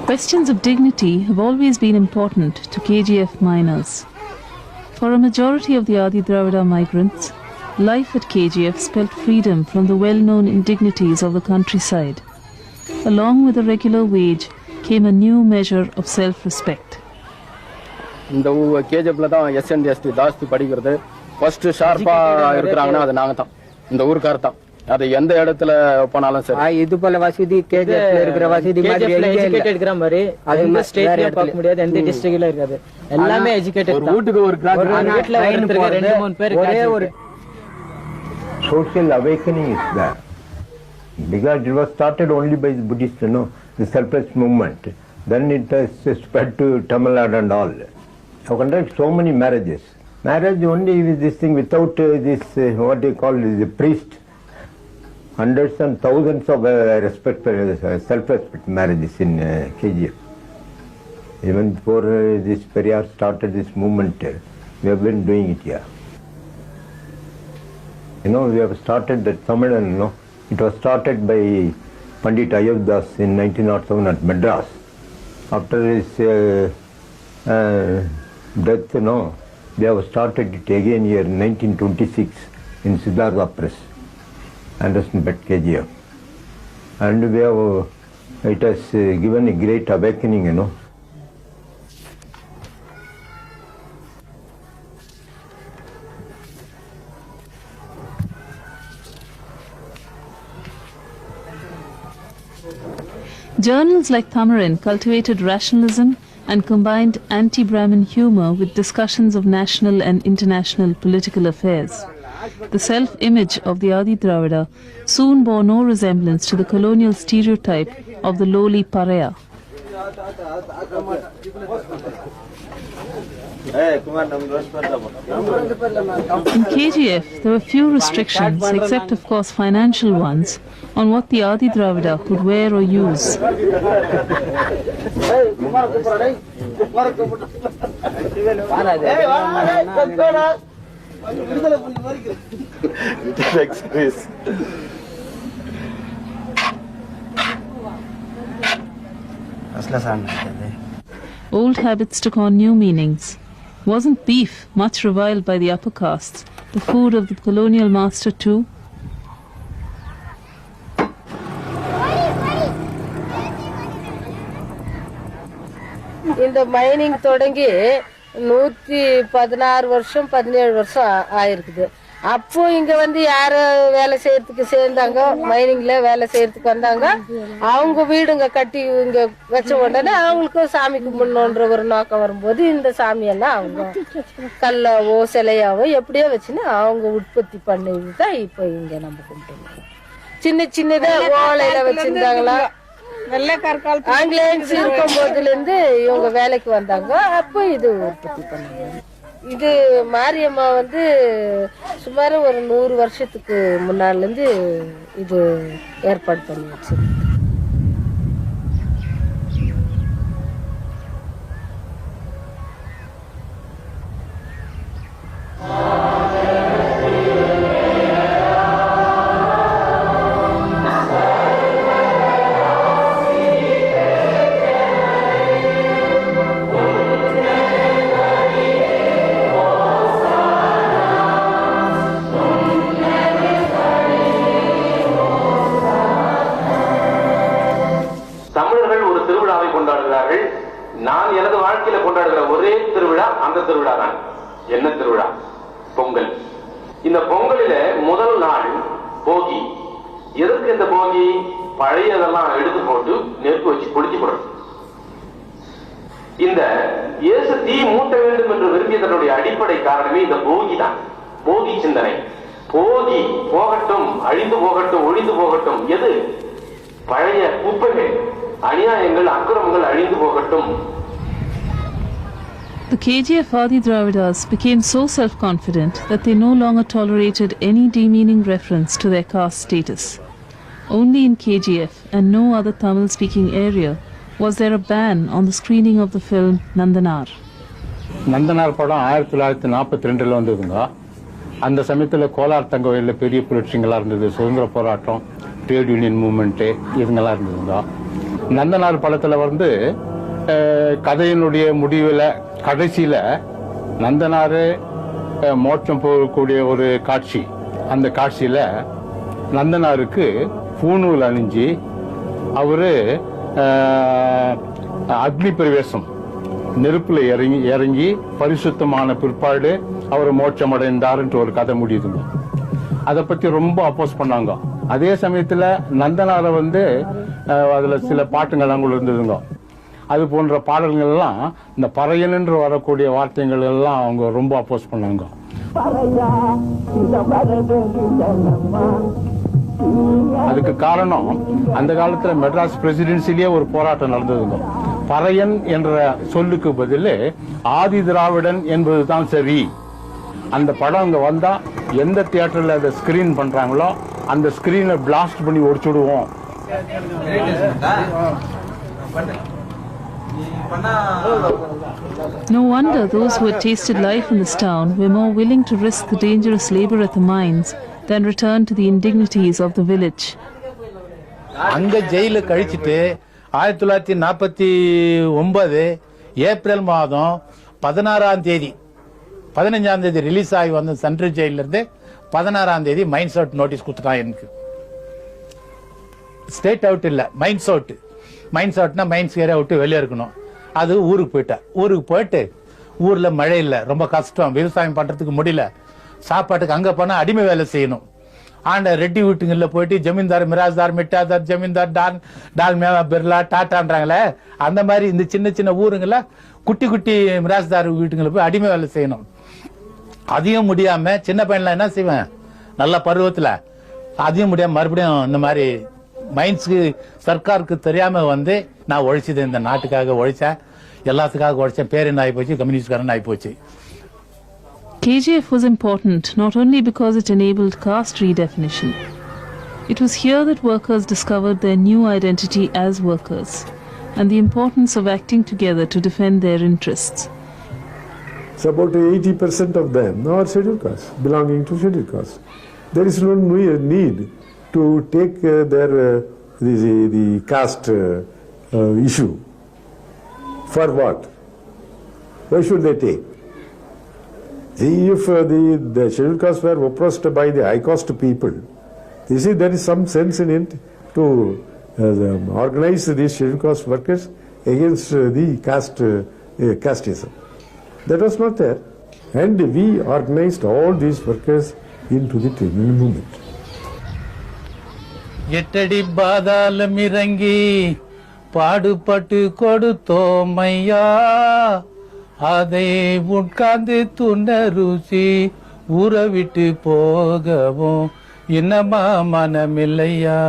Questions of dignity have always been important to KGF miners. For a majority of the Adi Dravida migrants, life at KGF spelt freedom from the well-known indignities of the countryside. Along with a regular wage came a new measure of self-respect. இந்த கேஜப்ல தான் SNST ஜாஸ்தி படிக்கிறது. First ஷார்ப்பா இருக்குறாங்கன்னா அது நாங்க தான். இந்த ஊர்க்கார தான். அது எந்த இடத்துல போனாலும் சரி. இது போல வசதி கேஜப்ல இருக்கிற வசதி மாதிரி எஜுகேட்டட் இருக்கிற மாதிரி அது ஸ்டேட்ல பார்க்க முடியாது, எந்த டிஸ்ட்ரிக்ட்ல இருக்காது. எல்லாமே எஜுகேட்டட். ஒரு வீட்டுக்கு ஒரு கிராஜுவேட் வீட்ல ஒருத்தருக்கு 2-3 பேர் ஒரே ஒரு social awakening is there. Because it was started only by the Buddhists, the self-help movement. Then it has spread to Tamil Nadu and all. I conduct so many marriages. Marriage only with this thing without this, what they call the priest. Hundreds and thousands of self-respect marriages in KGF. Even before this Periyar started this movement, we have been doing it here. We have started that Samadan, it was started by Pandit Ayodhas in 1907 at Madras. After his death, they have started it again here in 1926 in Siddhartha Press, Anderson Bed KGF. And we have, it has given a great awakening, Journals like Thamarin cultivated rationalism and combined anti-Brahmin humor with discussions of national and international political affairs. The self-image of the Adi Dravida soon bore no resemblance to the colonial stereotype of the lowly pariah. In KGF, there were few restrictions, except of course financial ones, on what the Adi Dravida could wear or use. Old habits took on new meanings. Wasn't beef, much reviled by the upper castes, the food of the colonial master too? இந்த mining தொடங்கி 116 வருஷம் 17 வருஷம் ஆயிருக்குது. அப்போ இங்க வந்து யாரு வேலை செய்யறதுக்கு சேர்ந்தாங்க, மைனிங்ல வேலை செய்யறதுக்கு வந்தாங்க, அவங்க வீடுங்க கட்டி இங்க வச்ச உடனே அவங்களுக்கு சாமி கும்பிடணுன்ற ஒரு நோக்கம் வரும்போது இந்த சாமியெல்லாம் அவங்க கல்லாவோ சிலையாவோ எப்படியோ வச்சுன்னு அவங்க உற்பத்தி பண்ணிதான் இப்போ இங்க நம்ம கும்பிட்டு சின்ன சின்னதா ஓலையில வச்சிருந்தாங்களா. ஆங்கிலேயன்ஸ் இருக்கும் போதுல இருந்து இவங்க வேலைக்கு வந்தாங்க, அப்போ இது உற்பத்தி பண்ணாங்க. இது மாரியம்மா வந்து சுமார் ஒரு 100 வருஷத்துக்கு முன்னால இருந்து இது ஏற்பாடு பண்ணி வச்சு. நான் எனது வாழ்க்கையில கொண்டாடுகிற ஒரே திருவிழா அந்த திருவிழா தான். என்ன திருவிழா? பொங்கல். இந்த பொங்கலில முதல் நாள் போகி. எதற்கு இந்த போகி? பழையதெல்லாம் எடுத்து போட்டு நெருப்பு வச்சு கொளுத்தி போடுறது. இந்த இயேசு தீ மூட்ட வேண்டும் என்று விரும்பியதனுடைய அடிப்படை காரணமே இந்த போகி தான். போகி சிந்தனை. போகி போகட்டும், அழிந்து போகட்டும், ஒழிந்து போகட்டும். எது? பழைய குப்பைகள், அநியாயங்கள், அக்கிரமங்கள் அழிந்து போகட்டும். The KGF Adi Dravidas became so self-confident that they no longer tolerated any demeaning reference to their caste status. Only in KGF and no other Tamil-speaking area was there a ban on the screening of the film Nandanar. Nandanar படம் 1942 வந்ததுங்க. அந்த சமயத்தில் கோலார் தங்கவயலில் பெரிய புரட்சிங்களாக இருந்தது. சுதந்திர போராட்டம், trade union movement இதுங்கெல்லாம் இருந்ததுங்க. நந்தனார் படத்தில் வந்து கதையினுடைய முடிவில் கடைசியில் நந்தனார் மோட்சம் போகக்கூடிய ஒரு காட்சி. அந்த காட்சியில் நந்தனாருக்கு பூணூல் அணிஞ்சு அவர் அக்னி பிரவேசம் நெருப்புல இறங்கி பரிசுத்தமான பிற்பாடு அவர் மோட்சம் அடைந்தார்ன்ற ஒரு கதை முடியுதுங்க. அதை பத்தி ரொம்ப அப்போஸ் பண்ணாங்க. அதே சமயத்துல நந்தனார வந்து அதுல சில பாட்டுங்கள்லாம் கூட இருந்ததுங்க. அது போன்ற பாடல்கள் எல்லாம் இந்த பறையன் என்று வரக்கூடிய வார்த்தைகள் எல்லாம் அவங்க ரொம்ப அப்போஸ் பண்ணாங்க. அதுக்கு காரணம் அந்த காலத்துல மெட்ராஸ் பிரசிடென்சிலேயே ஒரு போராட்டம் நடந்ததுங்க. பறையன் என்ற சொல்லுக்கு பதில் ஆதி திராவிடன் என்பதுதான் சரி. அந்த படம் அங்க வந்தா எந்த தியேட்டர்ல அதை ஸ்கிரீன் பண்றாங்களோ அந்த ஸ்கிரீனை பிளாஸ்ட் பண்ணி ஒடிச்சுடுவோம். No wonder those who had tasted life in this town were more willing to risk the dangerous labor at the mines than return to the indignities of the village. அங்க ஜெயில கழிச்சிட்டு 1949 April மாதம் 16ஆம் தேதி 15ஆம் தேதி release ஆகி வந்த central ஜெயில இருந்து 16ஆம் தேதி மைன்ஸ் அவுட் நோட்டீஸ் கொடுத்துட்டான். எனக்கு ஸ்டேட் அவுட் இல்ல, மைன்ஸ் அவுட். மைன்ஸ் அவுட்னா மைன்ஸ் ஏரியா விட்டு வெளியே இருக்கணும். அது ஊருக்கு போயிட்டேன். ஊருக்கு போயிட்டு ஊர்ல மழை இல்லை, ரொம்ப கஷ்டம், விவசாயம் பண்றதுக்கு முடியல. சாப்பாட்டுக்கு அங்க போனா அடிமை வேலை செய்யணும். ஆண்ட ரெட்டி வீட்டுங்களில் போயிட்டு ஜமீன்தார், மிராஸ்தார், மிட்டாதார், ஜமீன்தார், டால் மேவா, பிர்லா, டாட்டான்றாங்களே, அந்த மாதிரி இந்த சின்ன சின்ன ஊருங்கள குட்டி குட்டி மிராஸ்தார் வீட்டுங்களை போய் அடிமை வேலை செய்யணும். அதையும் முடியாம சின்ன பையன்லாம் என்ன செய்வேன், நல்ல பருவத்துல அதையும் முடியாம மறுபடியும் இந்த மாதிரி மைன்ஸ்க்கு சர்க்காருக்கு தெரியாம வந்து நான் உழைச்சது. இந்த நாட்டுக்காக உழைச்சேன், எல்லாத்துக்காக உழைச்சேன். பேர் என்ன ஆகி போச்சு, கம்யூனிஸ்ட்காரன் ஆகி போச்சு. KGF was important not only because it enabled caste redefinition. It was here that workers discovered their new identity as workers and the importance of acting together to defend their interests. So about 80% of them are scheduled castes, belonging to scheduled castes. There is no need to take the caste issue. For what? Why should they take? See, if the scheduled castes were oppressed by the high caste people, you see there is some sense in it to organize these scheduled caste workers against the casteism. That was not there. And we organized all these workers into the trade union movement. எட்டடி பாதாளம் இறங்கி பாடுபட்டு கொடுத்தோமையா, அதை உட்கார்ந்து துண்ட ருசி ஊற விட்டு போகவும் இன்னமா மனமில்லையா.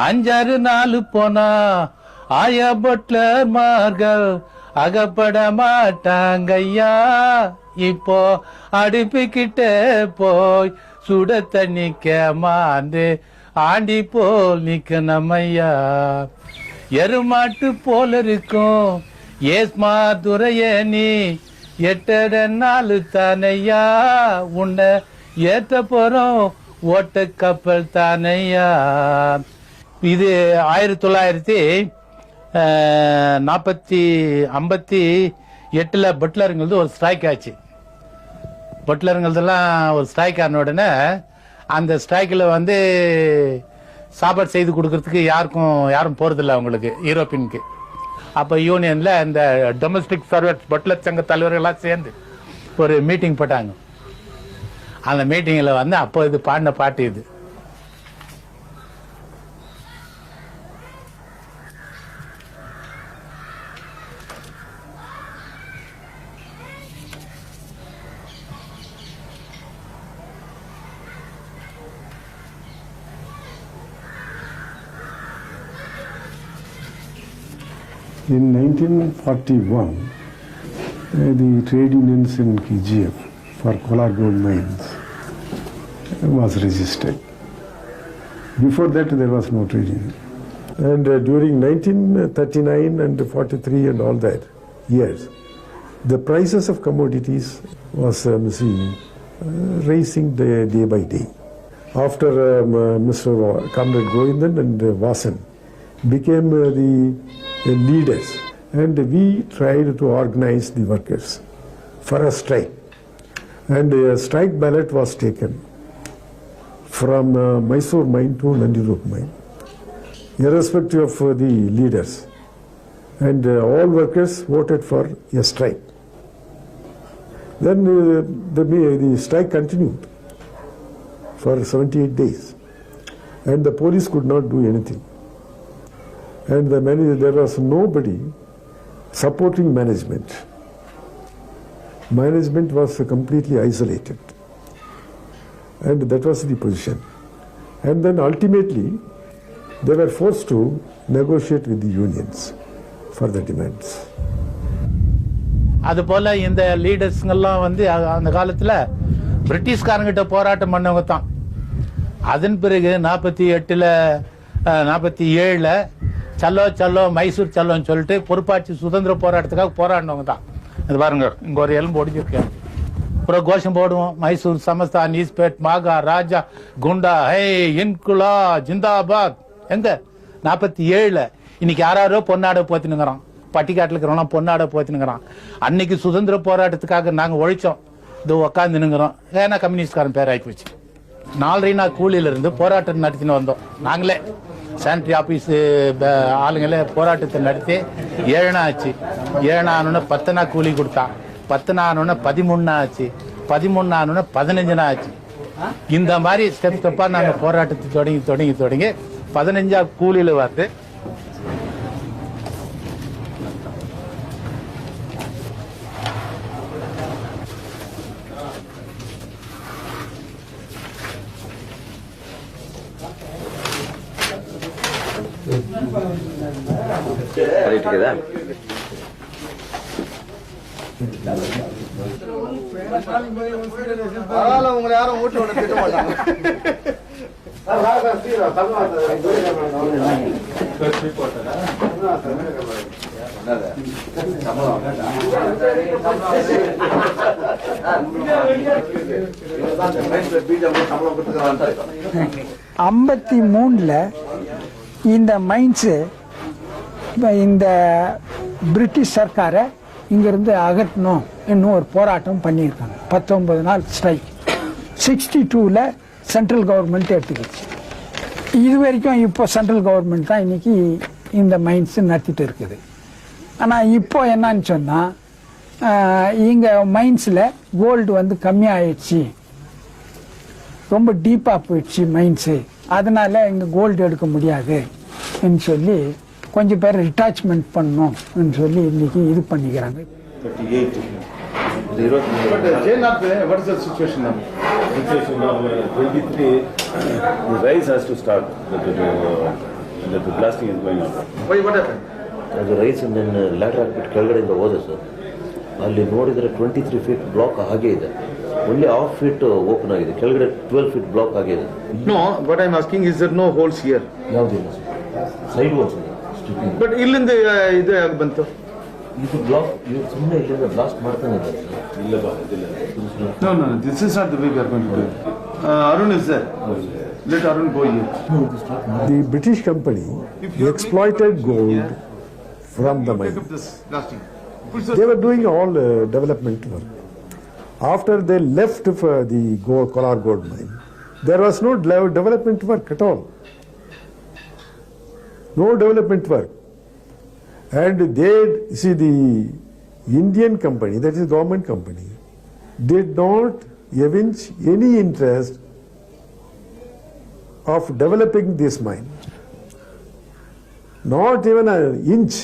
5-6 நாள் போனா ஆயா பட்லர்மார்கள் அகப்பட மாட்டாங்கய்யா. இப்போ அடுப்புக்கிட்ட போய் சுட தண்ணிக்க மாந்து ஆண்டி போல் நிக்கணுமையா. எருமாட்டு போல இருக்கும் ஏஸ்மா துறைய நீ 8 நாள் தானையா, உன்னை ஏத்த போறோம் ஓட்ட கப்பல் தானையா. இது 1958 பட்லருங்கிறது ஒரு ஸ்ட்ரைக் ஆச்சு. பட்லருங்கிறதெல்லாம் ஒரு ஸ்ட்ரைக் ஆன உடனே அந்த ஸ்ட்ரைக்கில் வந்து சாப்பாடு செய்து கொடுக்கறதுக்கு யாரும் போறதில்லை அவங்களுக்கு, யூரோப்பியனுக்கு. அப்போ யூனியனில் இந்த டொமஸ்டிக் சர்வீஸ் பட்லர் சங்க தலைவர்கள்லாம் சேர்ந்து ஒரு மீட்டிங் போட்டாங்க. அந்த மீட்டிங்கில் வந்து அப்போ இது பாடின பாட்டு இது. In 1941, the trade unions in KGF for Kolar gold mines was registered. Before that, there was no trade union. And during 1939 and 43 and all that years, the prices of commodities was rising day by day. After Mr. Comrade Govindan and Vasan became the leaders, and we tried to organize the workers for a strike, and a strike ballot was taken from Mysore mine to Nandirup mine, irrespective of the leaders, and all workers voted for a strike. Then the strike continued for 78 days, and the police could not do anything. And there was nobody supporting management. Management was completely isolated. And that was the position. And then ultimately, they were forced to negotiate with the unions for the demands. அதுபோல் இந்த லீடர்ஸுங்கெல்லாம் வந்து அந்த காலத்தில் பிரிட்டிஷ்காரங்கிட்ட போராட்டம் பண்ணவங்க தான். அதன் பிறகு 47 சல்லோ சல்லோ மைசூர் சல்லோன்னு சொல்லிட்டு பொறுப்பாட்சி சுதந்திர போராட்டத்துக்காக போராடினவங்க தான். இது பாருங்க, இங்கே ஒரு எலும்பு ஒடிஞ்சிருக்கேன். அப்புறம் கோஷம் போடுவோம், மைசூர் சமஸ்தான் ஈஸ்பேட் மாகா ராஜா குண்டா ஹே இன்குலா ஜிந்தாபாத். எங்க 47 இன்னைக்கு யாரோ பொன்னாட போத்தினுங்கிறான், பட்டிக்காட்டில் இருக்கிறவங்களாம் பொன்னாட போத்தினுங்கிறான். அன்னைக்கு சுதந்திர போராட்டத்துக்காக நாங்கள் ஒழிச்சோம், இது உக்காந்துனுங்கிறோம். ஏன்னா கம்யூனிஸ்ட்காரன் பேர் ஆகி போச்சு. 4 நாள் கூலியிலிருந்து போராட்டம் நடத்தின்னு வந்தோம். நாங்களே சானிட்டரி ஆஃபீஸ் ஆளுங்களே போராட்டத்தை நடத்தி 7 நாள் ஆச்சு. 7 நாள் 10 நாள் கூலி கொடுத்தான். 10 நாள் 13 நாள் ஆச்சு. 13 நாள் 15 நாள் ஆச்சு. இந்த மாதிரி ஸ்டெப் ஸ்டெப்பாக நாங்கள் போராட்டத்தை தொடங்கி 15 கூலியில் வந்து உங்களை யாரும் ஊட்டி ஒன்று திட்ட மாட்டாங்க. 53 இந்த மைன்ஸு இந்த பிரிட்டிஷ் சர்க்காரை இங்கிருந்து அகற்றணும் இன்னும் ஒரு போராட்டம் பண்ணியிருக்காங்க. 19 நாள் ஸ்ட்ரைக். 62 central government எடுத்துக்கிச்சு. இது வரைக்கும் இப்போ சென்ட்ரல் கவர்மெண்ட் தான் இன்னைக்கு இந்த மைன்ஸ் நடத்திட்டு இருக்குது. ஆனால் இப்போ என்னன்னு சொன்னால், இங்கே மைன்ஸில் கோல்டு வந்து கம்மியாகிடுச்சு, ரொம்ப டீப்பாக போயிடுச்சு மைன்ஸு, அதனால இங்கே கோல்டு எடுக்க முடியாதுன்னு சொல்லி கொஞ்சம் பேர் ரிட்டாச்மெண்ட் பண்ணணும்னு சொல்லி இன்னைக்கு இது பண்ணிக்கிறாங்க. But what is the situation now? Situation now, 23, the rise has to start. The blasting is going on. Why, what happened? The rise and then ladder ಹಾಕ್ಬಿಟ್ಟು ಕೆಳಗಡೆಯಿಂದ ಹೋದೆ ಸರ್. ಅಲ್ಲಿ ನೋಡಿದರೆ 23 ಫೀಟ್ ಬ್ಲಾಕ್ ಹಾಗೆ ಇದೆ. only half feet open ಆಗಿದೆ, ಕೆಳಗಡೆ 12 feet block ಆಗಿದೆ. No, what I'm asking is there no holes here? ಯಾವುದಿಲ್ಲ ಸೈಡ್ ಹೋಲ್ಸ್ ಇದೆ. ಬಟ್ ಇಲ್ಲಿಂದ ಇದು ಯಾಕೆ ಬಂತು? ಇದು ಬ್ಲಾಕ್ ಸುಮ್ಮನೆ ಇಲ್ಲಿಂದ ಬ್ಲಾಸ್ಟ್ ಮಾಡ್ತಾನೆ ಇದ್ದಾರೆ ಸರ್. ಇಲ್ಲ ಬಾ ಇದಿಲ್ಲ. No, this is not the way we are going to do it. Arun is there. Let Arun go here. The British company exploited gold from the mine. They were doing all development work. After they left for the Kolar gold mine, there was no development work at all. No development work. And they, see, the Indian company, that is government company, did not evince any interest of developing this mine. Not even an inch.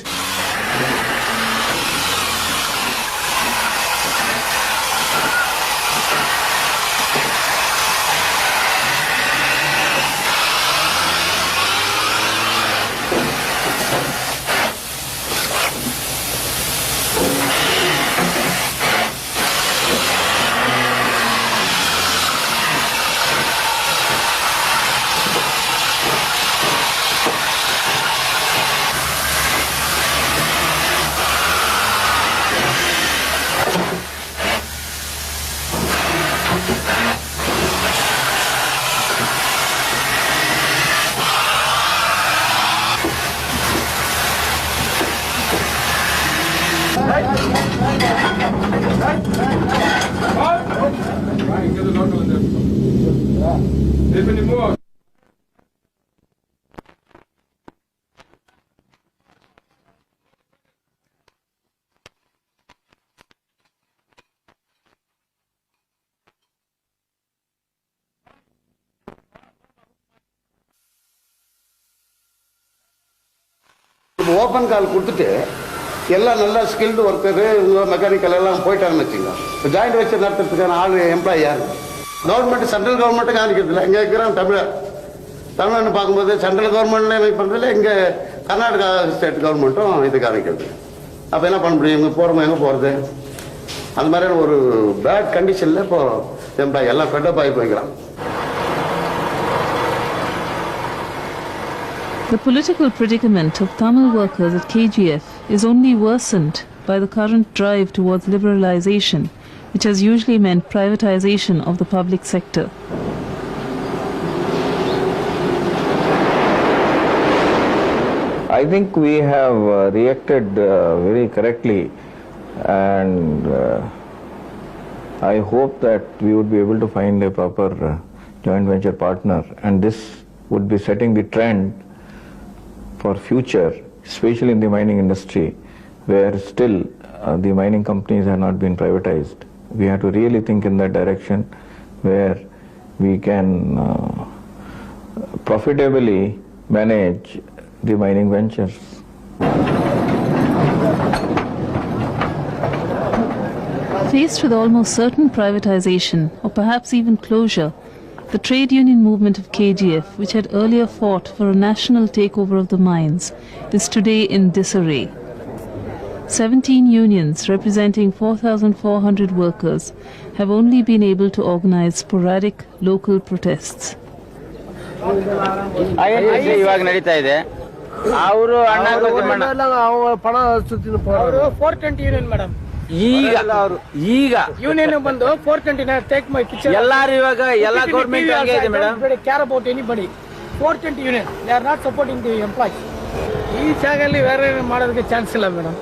Open call கொடுத்துட்டு எல்லாம் நல்லா skilled worker இவங்க mechanical எல்லாம் போயிட்டாங்கன்னு வச்சுங்க இப்போ joint வச்சு நடத்துறதுக்கான ஆள் எம்ப்ளாயி யாரு? கவர்மெண்ட் சென்ட்ரல் கவர்மெண்ட்டும் காணிக்கிறதில்ல. இங்கே இருக்கிறோம் தமிழ்நாடு பார்க்கும்போது சென்ட்ரல் கவர்மெண்ட்ல இது பண்ணுறதில்ல, இங்கே கர்நாடகா ஸ்டேட் கவர்மெண்ட்டும் இது காணிக்கிறது. அப்போ என்ன பண்ண முடியும்? இங்கே போகிறோம், எங்கே போகிறது? அந்த மாதிரியான ஒரு பேட் கண்டிஷனில் இப்போ எம்ப்ளாயி எல்லாம் ஃபெட்டப் ஆகி போய்க்கிறான். The political predicament of Tamil workers at KGF is only worsened by the current drive towards liberalization, which has usually meant privatization of the public sector. I think we have reacted very correctly, and I hope that we would be able to find a proper joint venture partner, and this would be setting the trend for future, especially in the mining industry, where still the mining companies have not been privatized. We have to really think in that direction, where we can profitably manage the mining ventures. Faced with almost certain privatization, or perhaps even closure, the trade union movement of KGF, which had earlier fought for a national takeover of the mines, is today in disarray. 17 unions representing 4,400 workers have only been able to organize sporadic local protests. ಇವಾಗ ನಡೀತಾ ಇದೆ. ಅವರು ಅಣ್ಣ ಪಣ ಸುತ್ತಿನ 420 union madam. ಈಗ union ಬಂದು 420 take my picture ಎಲ್ಲಾರು ಇವಾಗ ಎಲ್ಲ ಗವರ್ನಮೆಂಟ್ ಹಂಗೆ ಇದೆ madam. Care about anybody. 420 union they are not supporting the employees. ಈ ಜಾಗದಲ್ಲಿ ಬೇರೆ ಮಾಡೋದಕ್ಕೆ ಚಾನ್ಸ್ ಇಲ್ಲ ಮೇಡಮ್.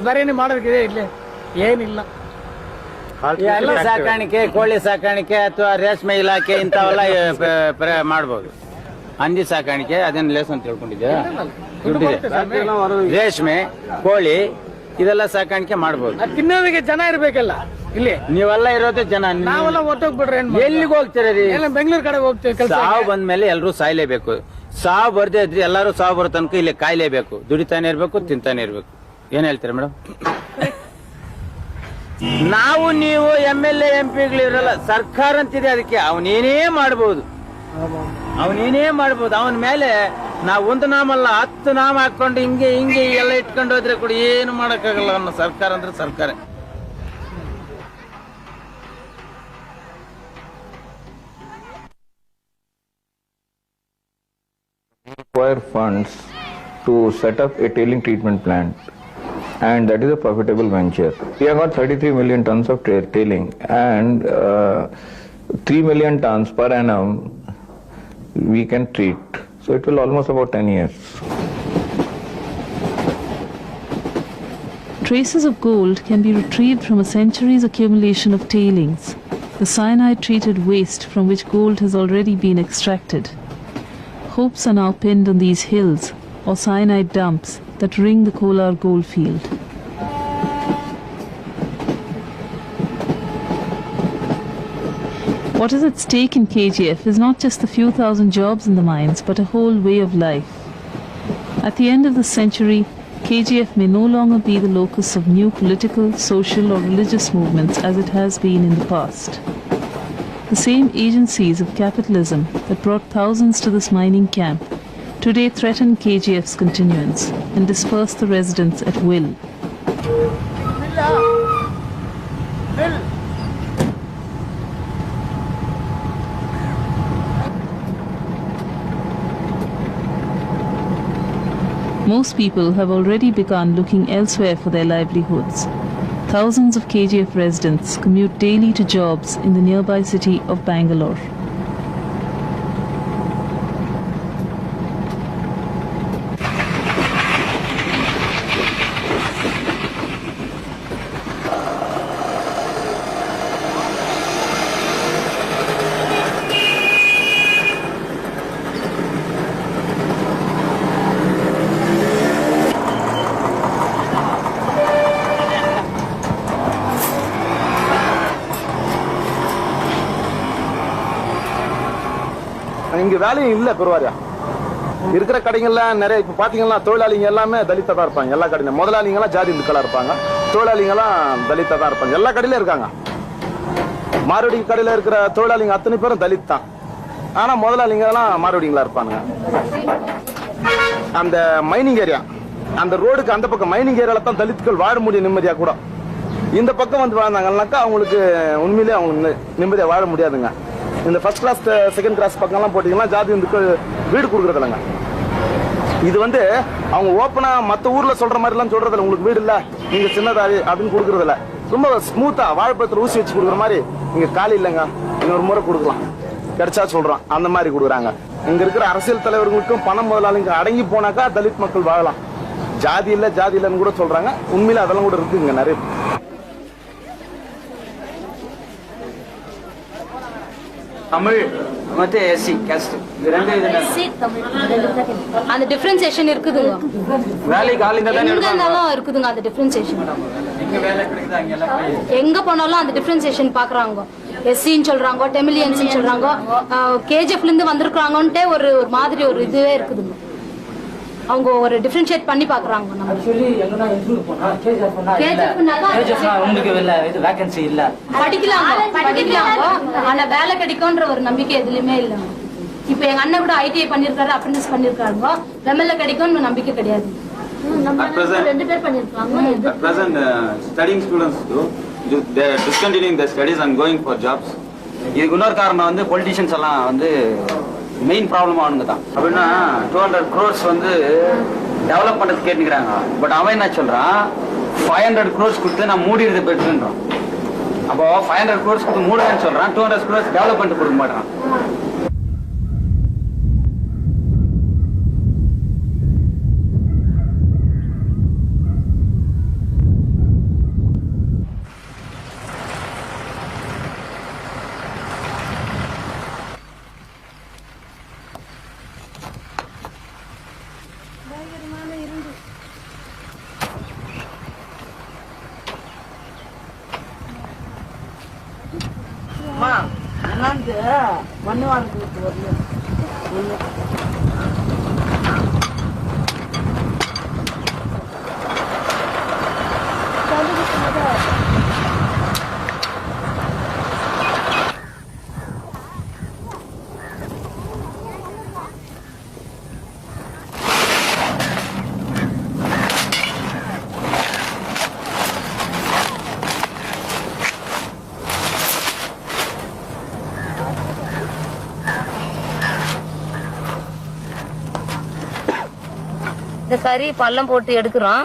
ಬೇರೆ ಏನು ಮಾಡೋದಕ್ಕೆ ಇಲ್ಲಿ ಏನಿಲ್ಲ. ಎಲ್ಲ ಸಾಕಾಣಿಕೆ, ಕೋಳಿ ಸಾಕಾಣಿಕೆ ಅಥವಾ ರೇಷ್ಮೆ ಇಲಾಖೆ ಇಂಥವೆಲ್ಲ ಮಾಡ್ಬೋದು. ಹಂದಿ ಸಾಕಾಣಿಕೆ ಅದನ್ನ ಲೇಸ್ ಅಂತ ಹೇಳ್ಕೊಂಡಿದ್ದೆ. ರೇಷ್ಮೆ, ಕೋಳಿ ಇದೆಲ್ಲ ಸಾಕಾಣಿಕೆ ಮಾಡ್ಬೋದು. ತಿನ್ನೋದಕ್ಕೆ ಜನ ಇರ್ಬೇಕಲ್ಲ. ಇಲ್ಲಿ ನೀವೆಲ್ಲ ಇರೋದೇ ಜನ. ನಾವೆಲ್ಲ ಹೊಟ್ಟೋಗ್ಬಿಡ್ರಿ, ಎಲ್ಲಿಗೆ ಹೋಗ್ತೀರಿ? ಬೆಂಗಳೂರು ಕಡೆ ಹೋಗ್ತೀವಿ. ಸಾವು ಬಂದ್ಮೇಲೆ ಎಲ್ಲರೂ ಸಾಯ್ಲೇಬೇಕು. ಸಾವು ಬರ್ದೇ ಇದ್ರಿ ಎಲ್ಲರೂ ಸಾವು ಬರೋ ತನಕ ಇಲ್ಲಿ ಕಾಯ್ಲೇಬೇಕು. ದುಡಿತಾನೆ ಇರ್ಬೇಕು, ತಿಂತಾನೆ ಇರ್ಬೇಕು. ಏನ್ ಹೇಳ್ತೀರಾ ಮೇಡಮ್? ನಾವು ನೀವು MLA MP ಇರಲ್ಲ, ಸರ್ಕಾರ ಅಂತಿದೆ. ಅದಕ್ಕೆ ಅವನೇನೇ ಮಾಡ್ಬೋದು, ಅವನ ಮೇಲೆ ನಾವು ಒಂದು ನಾಮಲ್ಲ 10 ನಾಮ ಹಾಕೊಂಡು ಹಿಂಗೆ ಎಲ್ಲ ಇಟ್ಕೊಂಡು ಹೋದ್ರೆ ಕೂಡ ಏನು ಮಾಡಕ್ಕಾಗಲ್ಲ. ಅನ್ನೋ ಸರ್ಕಾರ ಅಂದ್ರೆ ಸರ್ಕಾರ. Require funds to set up a tailing treatment plant, and that is a profitable venture. We have got 33 million tons of tailing, and 3 million tons per annum we can treat. So it will almost about 10 years. Traces of gold can be retrieved from a century's accumulation of tailings, the cyanide-treated waste from which gold has already been extracted. Hopes are now pinned on these hills, or cyanide dumps, that ring the Kolar goldfield. What is at stake in KGF is not just the few thousand jobs in the mines, but a whole way of life. At the end of the century, KGF may no longer be the locus of new political, social or religious movements as it has been in the past. The same agencies of capitalism that brought thousands to this mining camp today threaten KGF's continuance and disperse the residents at will. Most people have already begun looking elsewhere for their livelihoods. Thousands of KGF residents commute daily to jobs in the nearby city of Bangalore. இங்க வேலையும் இல்ல பெருவாரியா இருக்கிற கடைகள்ல நிறைய இப்ப பாத்தீங்கன்னா தொழிலாளிங்க எல்லாமே தலித்தா தான் இருப்பாங்க. எல்லா கடையில முதலாளிங்க எல்லாம் ஜாதி இந்துக்களா இருப்பாங்க, தொழிலாளிங்க எல்லாம் தலித்தா தான் இருப்பாங்க. எல்லா கடையிலும் இருக்காங்க. மாறுடி கடையில இருக்கிற தொழிலாளிங்க அத்தனை பேரும் தலித் தான். ஆனா முதலாளிங்க எல்லாம் மாறுடிங்களா இருப்பாங்க. அந்த மைனிங் ஏரியா, அந்த ரோடுக்கு அந்த பக்கம் மைனிங் ஏரியால தான் தலித்துக்கள் வாழ முடியும் நிம்மதியா. கூட இந்த பக்கம் வந்து வாழ்ந்தாங்கன்னாக்கா அவங்களுக்கு உண்மையிலேயே அவங்க நிம்மதியா வாழ முடியாதுங்க. இந்த ஃபர்ஸ்ட் கிளாஸ் செகண்ட் கிளாஸ் பக்கம்லாம் போட்டீங்கன்னா ஜாதி இந்துக்கள் வீடு கொடுக்குறது இல்லைங்க. இது வந்து அவங்க ஓப்பனா மற்ற ஊர்ல சொல்ற மாதிரி எல்லாம் சொல்றது இல்லை. உங்களுக்கு வீடு இல்ல, நீங்க சின்னதாரி அப்படின்னு கொடுக்கறது இல்ல. ரொம்ப ஸ்மூத்தா வாழைப்பழத்துல ஊசி வச்சு கொடுக்குற மாதிரி, இங்க காலி இல்லைங்க, இன்னொரு முறை கொடுக்கலாம் கிடைச்சா சொல்றோம், அந்த மாதிரி கொடுக்குறாங்க. இங்க இருக்கிற அரசியல் தலைவர்களுக்கும் பணம் முதலாளிங்க அடங்கி போனாக்கா தலித் மக்கள் வாழலாம். ஜாதி இல்ல ஜாதி இல்லைன்னு கூட சொல்றாங்க. உண்மையில அதெல்லாம் கூட இருக்கு இங்க நிறைய. தமிழ் ಮತ್ತೆ எஸ்சி காஸ்ட் இது ரெண்டு அந்த டிஃபரன்சியேஷன் இருக்குதுங்க. வேலைக்கு ஆள் இருந்தா தான் எடுப்பாங்க. இருக்குதுங்க அந்த டிஃபரன்சியேஷன். எங்க வேலை கிடைக்குது அங்க எல்லாம் எங்க போனாலும் அந்த டிஃபரன்சியேஷன் பாக்குறாங்க. எஸ்சின்னு சொல்றாங்க, டெமிலியன்ஸ்னு சொல்றாங்க, கேஜிஎஃப்ல இருந்து வந்திருக்காங்கன்ட்டே ஒரு மாதிரி ஒரு இதுவே இருக்குதுங்க. அவங்க ஒரு டிஃபரன்ஷியேட் பண்ணி பாக்குறாங்க. நம்ம ஆக்சுவலி எங்கனா இன்டர்வியூ போனா கேஜிஎஃப்னா உங்களுக்கு இது வேகன்சி இல்ல, படிக்கலாம் ஆனா வேலை கிடைக்கும்ன்ற ஒரு நம்பிக்கை எதுலயுமே இல்ல. இப்ப எங்க அண்ணன் கூட ஐடிஐ பண்ணிருக்காரு, அப்ரெண்டிஸ் பண்ணிருக்காங்க, வெம்மல்ல கிடைக்கும்னு நம்பிக்கை கிடையாது. ரெண்டு பேர் பண்ணிருக்காங்க. At present, studying students they are discontinuing their studies and going for jobs. இதுக்கு இன்னொரு காரணம் வந்து பொலிட்டிஷியன்ஸ் எல்லாம் வந்து மெயின் ப்ராப்ளம் ஆனுங்க தான். அப்படின்னா 200 crores வந்து டெவலப் பண்ணுறது கேட்டுக்கிறாங்க. பட் அவன் என்ன சொல்றான், 500 crores கொடுத்து நான் மூடிடுறது பெற்றுன்றோம். அப்போ 500 crores கொடுத்து மூடுறேன்னு சொல்றான், 200 crores டெவலப் பண்ணிட்டு கொடுக்க மாட்டான். மண்ணு வாழ்க்கை வரல. இந்த கறி பள்ளம் போட்டு எடுக்கிறோம்.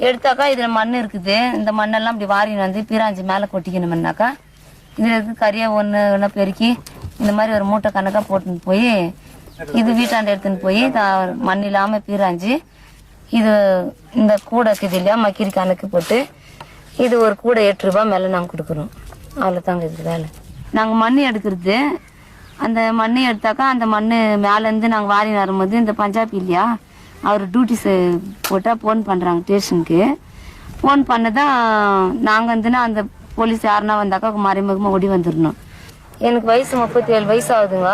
எடுத்தாக்கா இதில் மண் இருக்குது. இந்த மண்ணெல்லாம் இப்படி வாரின்னு வந்து பீராஞ்சி மேலே கொட்டிக்கணும்னாக்கா இதில் இருக்க கறியை ஒன்று ஒன்று பெருக்கி இந்த மாதிரி ஒரு மூட்டை கணக்காக போட்டுன்னு போய் இது வீட்டாண்ட எடுத்துன்னு போய் மண் இல்லாமல் பீராஞ்சி இது இந்த கூடை இருக்குது இல்லையா, மக்கிரி கணக்கு போட்டு இது ஒரு கூடை 8 ரூபாய் மேலே நாங்கள் கொடுக்குறோம். அவ்வளோதாங்க இது வேலை. நாங்கள் மண் எடுக்கிறது, அந்த மண் எடுத்தாக்கா அந்த மண் மேலேருந்து நாங்கள் வாரின்னு வரும்போது இந்த பஞ்சாபி இல்லையா, அவர் டியூட்டி போட்டால் ஃபோன் பண்ணுறாங்க ஸ்டேஷனுக்கு. ஃபோன் பண்ணதான் நாங்கள் வந்துன்னா அந்த போலீஸ் யாருன்னா வந்தாக்கா மறைமுகமாக ஓடி வந்துடணும். எனக்கு வயசு 37 வயசு ஆகுதுங்க.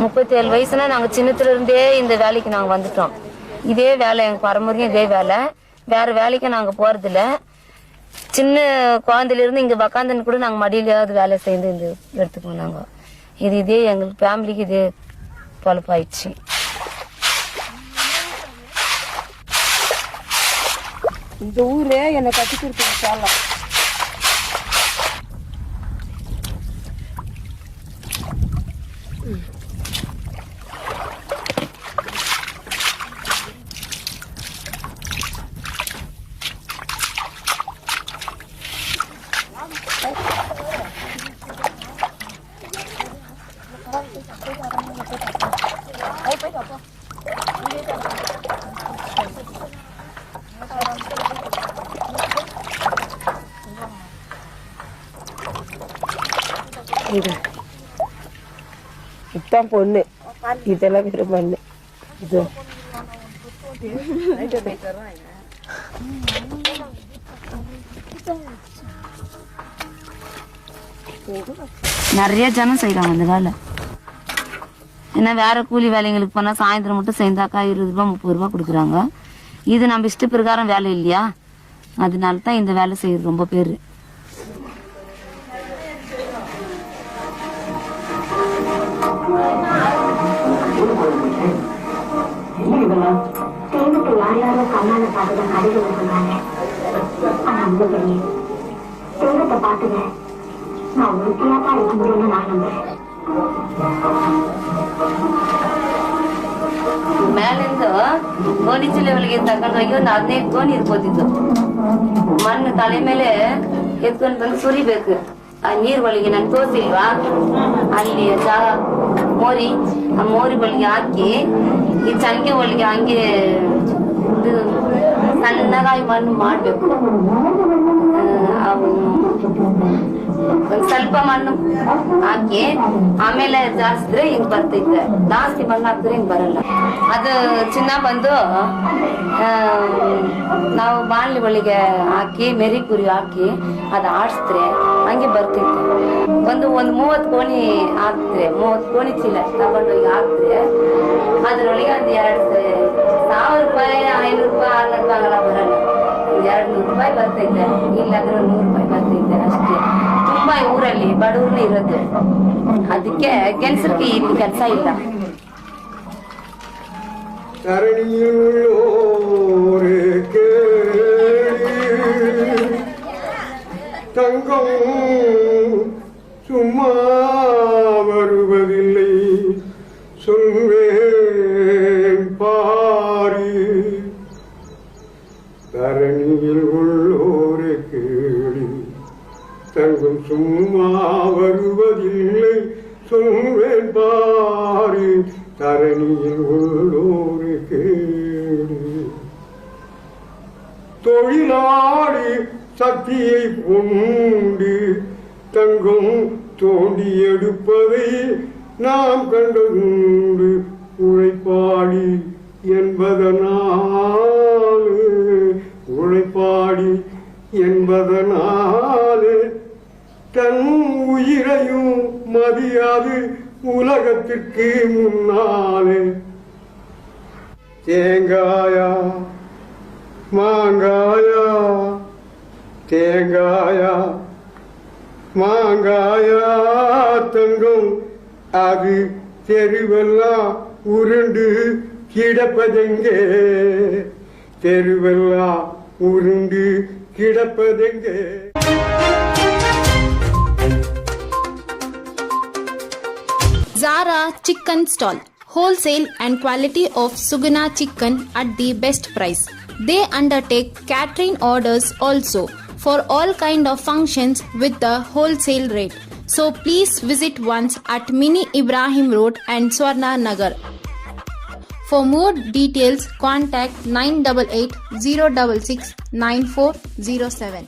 37 வயசுனா நாங்கள் சின்னத்துலேருந்தே இந்த வேலைக்கு நாங்கள் வந்துட்டோம். இதே வேலை எங்கள் பரம்பரையும் இதே வேலை, வேறு வேலைக்கு நாங்கள் போகிறதில்ல. சின்ன குழந்தையிலேருந்து இங்கே உக்காந்துன்னு கூட நாங்கள் மடியிலையாவது வேலை செய்து இந்த எடுத்துக்குவோம் நாங்கள். இதே எங்களுக்கு ஃபேமிலிக்கு இதே பொழப்பாயிடுச்சு. இந்த ஊரே என்னை கட்டி கொடுத்துருக்கு சாலம். இதுதான் பொண்ணு, இதெல்லாம் வேற பொண்ணு. இது நிறைய ஜனம் செய்யறாங்க அந்த வேலை. ஏன்னா வேற கூலி வேலைங்களுக்கு போனா சாயந்தரம் மட்டும் சேர்ந்தாக்கா 20 ரூபா 30 ரூபா கொடுக்குறாங்க. இது நம்ம இஷ்ட பிரகாரம் வேலை இல்லையா, அதனால தான் இந்த வேலை செய்யறது ரொம்ப பேரு. ಮೇಲಿಂದ ಗೋಣಿ ಚೀಲಗಳಿಗೆ ತಗೊಂಡೋಗಿ ಒಂದು 15 ಗೋಣಿ ಇರ್ಬೋದಿದ್ದು. ಮಣ್ಣು ತಲೆ ಮೇಲೆ ಎತ್ಕೊಂಡು ಬಂದು ಸುರಿಬೇಕು. ಆ ನೀರ್ ಒಳಗೆ ನಾನು ತೋರಿಸಿಲ್ವಾ, ಅಲ್ಲಿ ಮೋರಿ, ಆ ಮೋರಿ ಒಳಗೆ ಹಾಕಿ ಈ ಚನ್ಕೆ ಒಳಗೆ ಹಂಗೆ ಸಣ್ಣಗಾಗಿ ಮಣ್ಣು ಮಾಡ್ಬೇಕು. ಒಂದ್ ಸ್ವಲ್ಪ ಮಣ್ಣು ಹಾಕಿ ಆಮೇಲೆ ಜಾಸ್ತಿದ್ರೆ ಹಿಂಗ್ ಬರ್ತೈತೆ, ಜಾಸ್ತಿ ಮಣ್ಣು ಹಾಕಿದ್ರೆ ಹಿಂಗ್ ಬರಲ್ಲ. ಅದು ಚಿನ್ನ ಬಂದು ನಾವು ಬಾಣ್ಲಿ ಒಳಗೆ ಹಾಕಿ ಮೆರಿ ಕುರಿ ಹಾಕಿ ಅದು ಆಡಿಸಿದ್ರೆ ಹಂಗೆ ಬರ್ತೈತೆ. ಒಂದು 30 ಕೋಣಿ ಹಾಕಿದ್ರೆ 30 ಕೋಣಿ ಚೀಲ ತಗೊಂಡೋಗಿ ಹಾಕಿದ್ರೆ ಅದ್ರೊಳಗೆ ಒಂದು 2,000 ರೂಪಾಯಿ 500 ರೂಪಾಯಿ 600 ರೂಪಾಯಿ ಆಗಲ್ಲ, ಬರಲ್ಲ. 200 ರೂಪಾಯಿ ಬರ್ತೈತೆ, ಇಲ್ಲಾಂದ್ರೆ 100 ರೂಪಾಯಿ ಬರ್ತೈತೆ ಅಷ್ಟೇ. ತುಂಬಾ ಊರಲ್ಲಿ ಬಡವ್ರನ್ನ ಇರೋದು, ಅದಕ್ಕೆ ಕೆಲ್ಸಕ್ಕೆ ಇಲ್ಲಿ ಕೆಲಸ ಇಲ್ಲ. தங்கம் சும்மா வருவதில்லை, சொல்வேன் பாரி. தரணியில் உள்ளோரே கேளி, தங்கம் சும்மா வருவதில்லை, சொல்வேன் பாரி. தரணியில் உள்ளோரே கேளி. தொழிலாளி சக்தியை கொண்டு தங்கம் தோண்டி எடுப்பதை நாம் கண்டதுண்டு. உழைப்பாளி என்பதனாலே, உழைப்பாளி என்பதனாலே தன் உயிரையும் மதியாது உலகத்திற்கு முன்னாலே. தேங்காயா மாங்காயா, தேங்காயா மாங்காயா தங்கம், அது தெருவெல்லாம் உருண்டு கிடப்பதெங்கே, தெருவெல்லாம் உருண்டு கிடப்பதெங்கே. Zara Chicken Stall, wholesale and quality of Suguna chicken at the best price. They undertake catering orders also for all kind of functions with the wholesale rate. So please visit once at Mini Ibrahim Road and Swarna Nagar. For more details, contact 988 066 9407.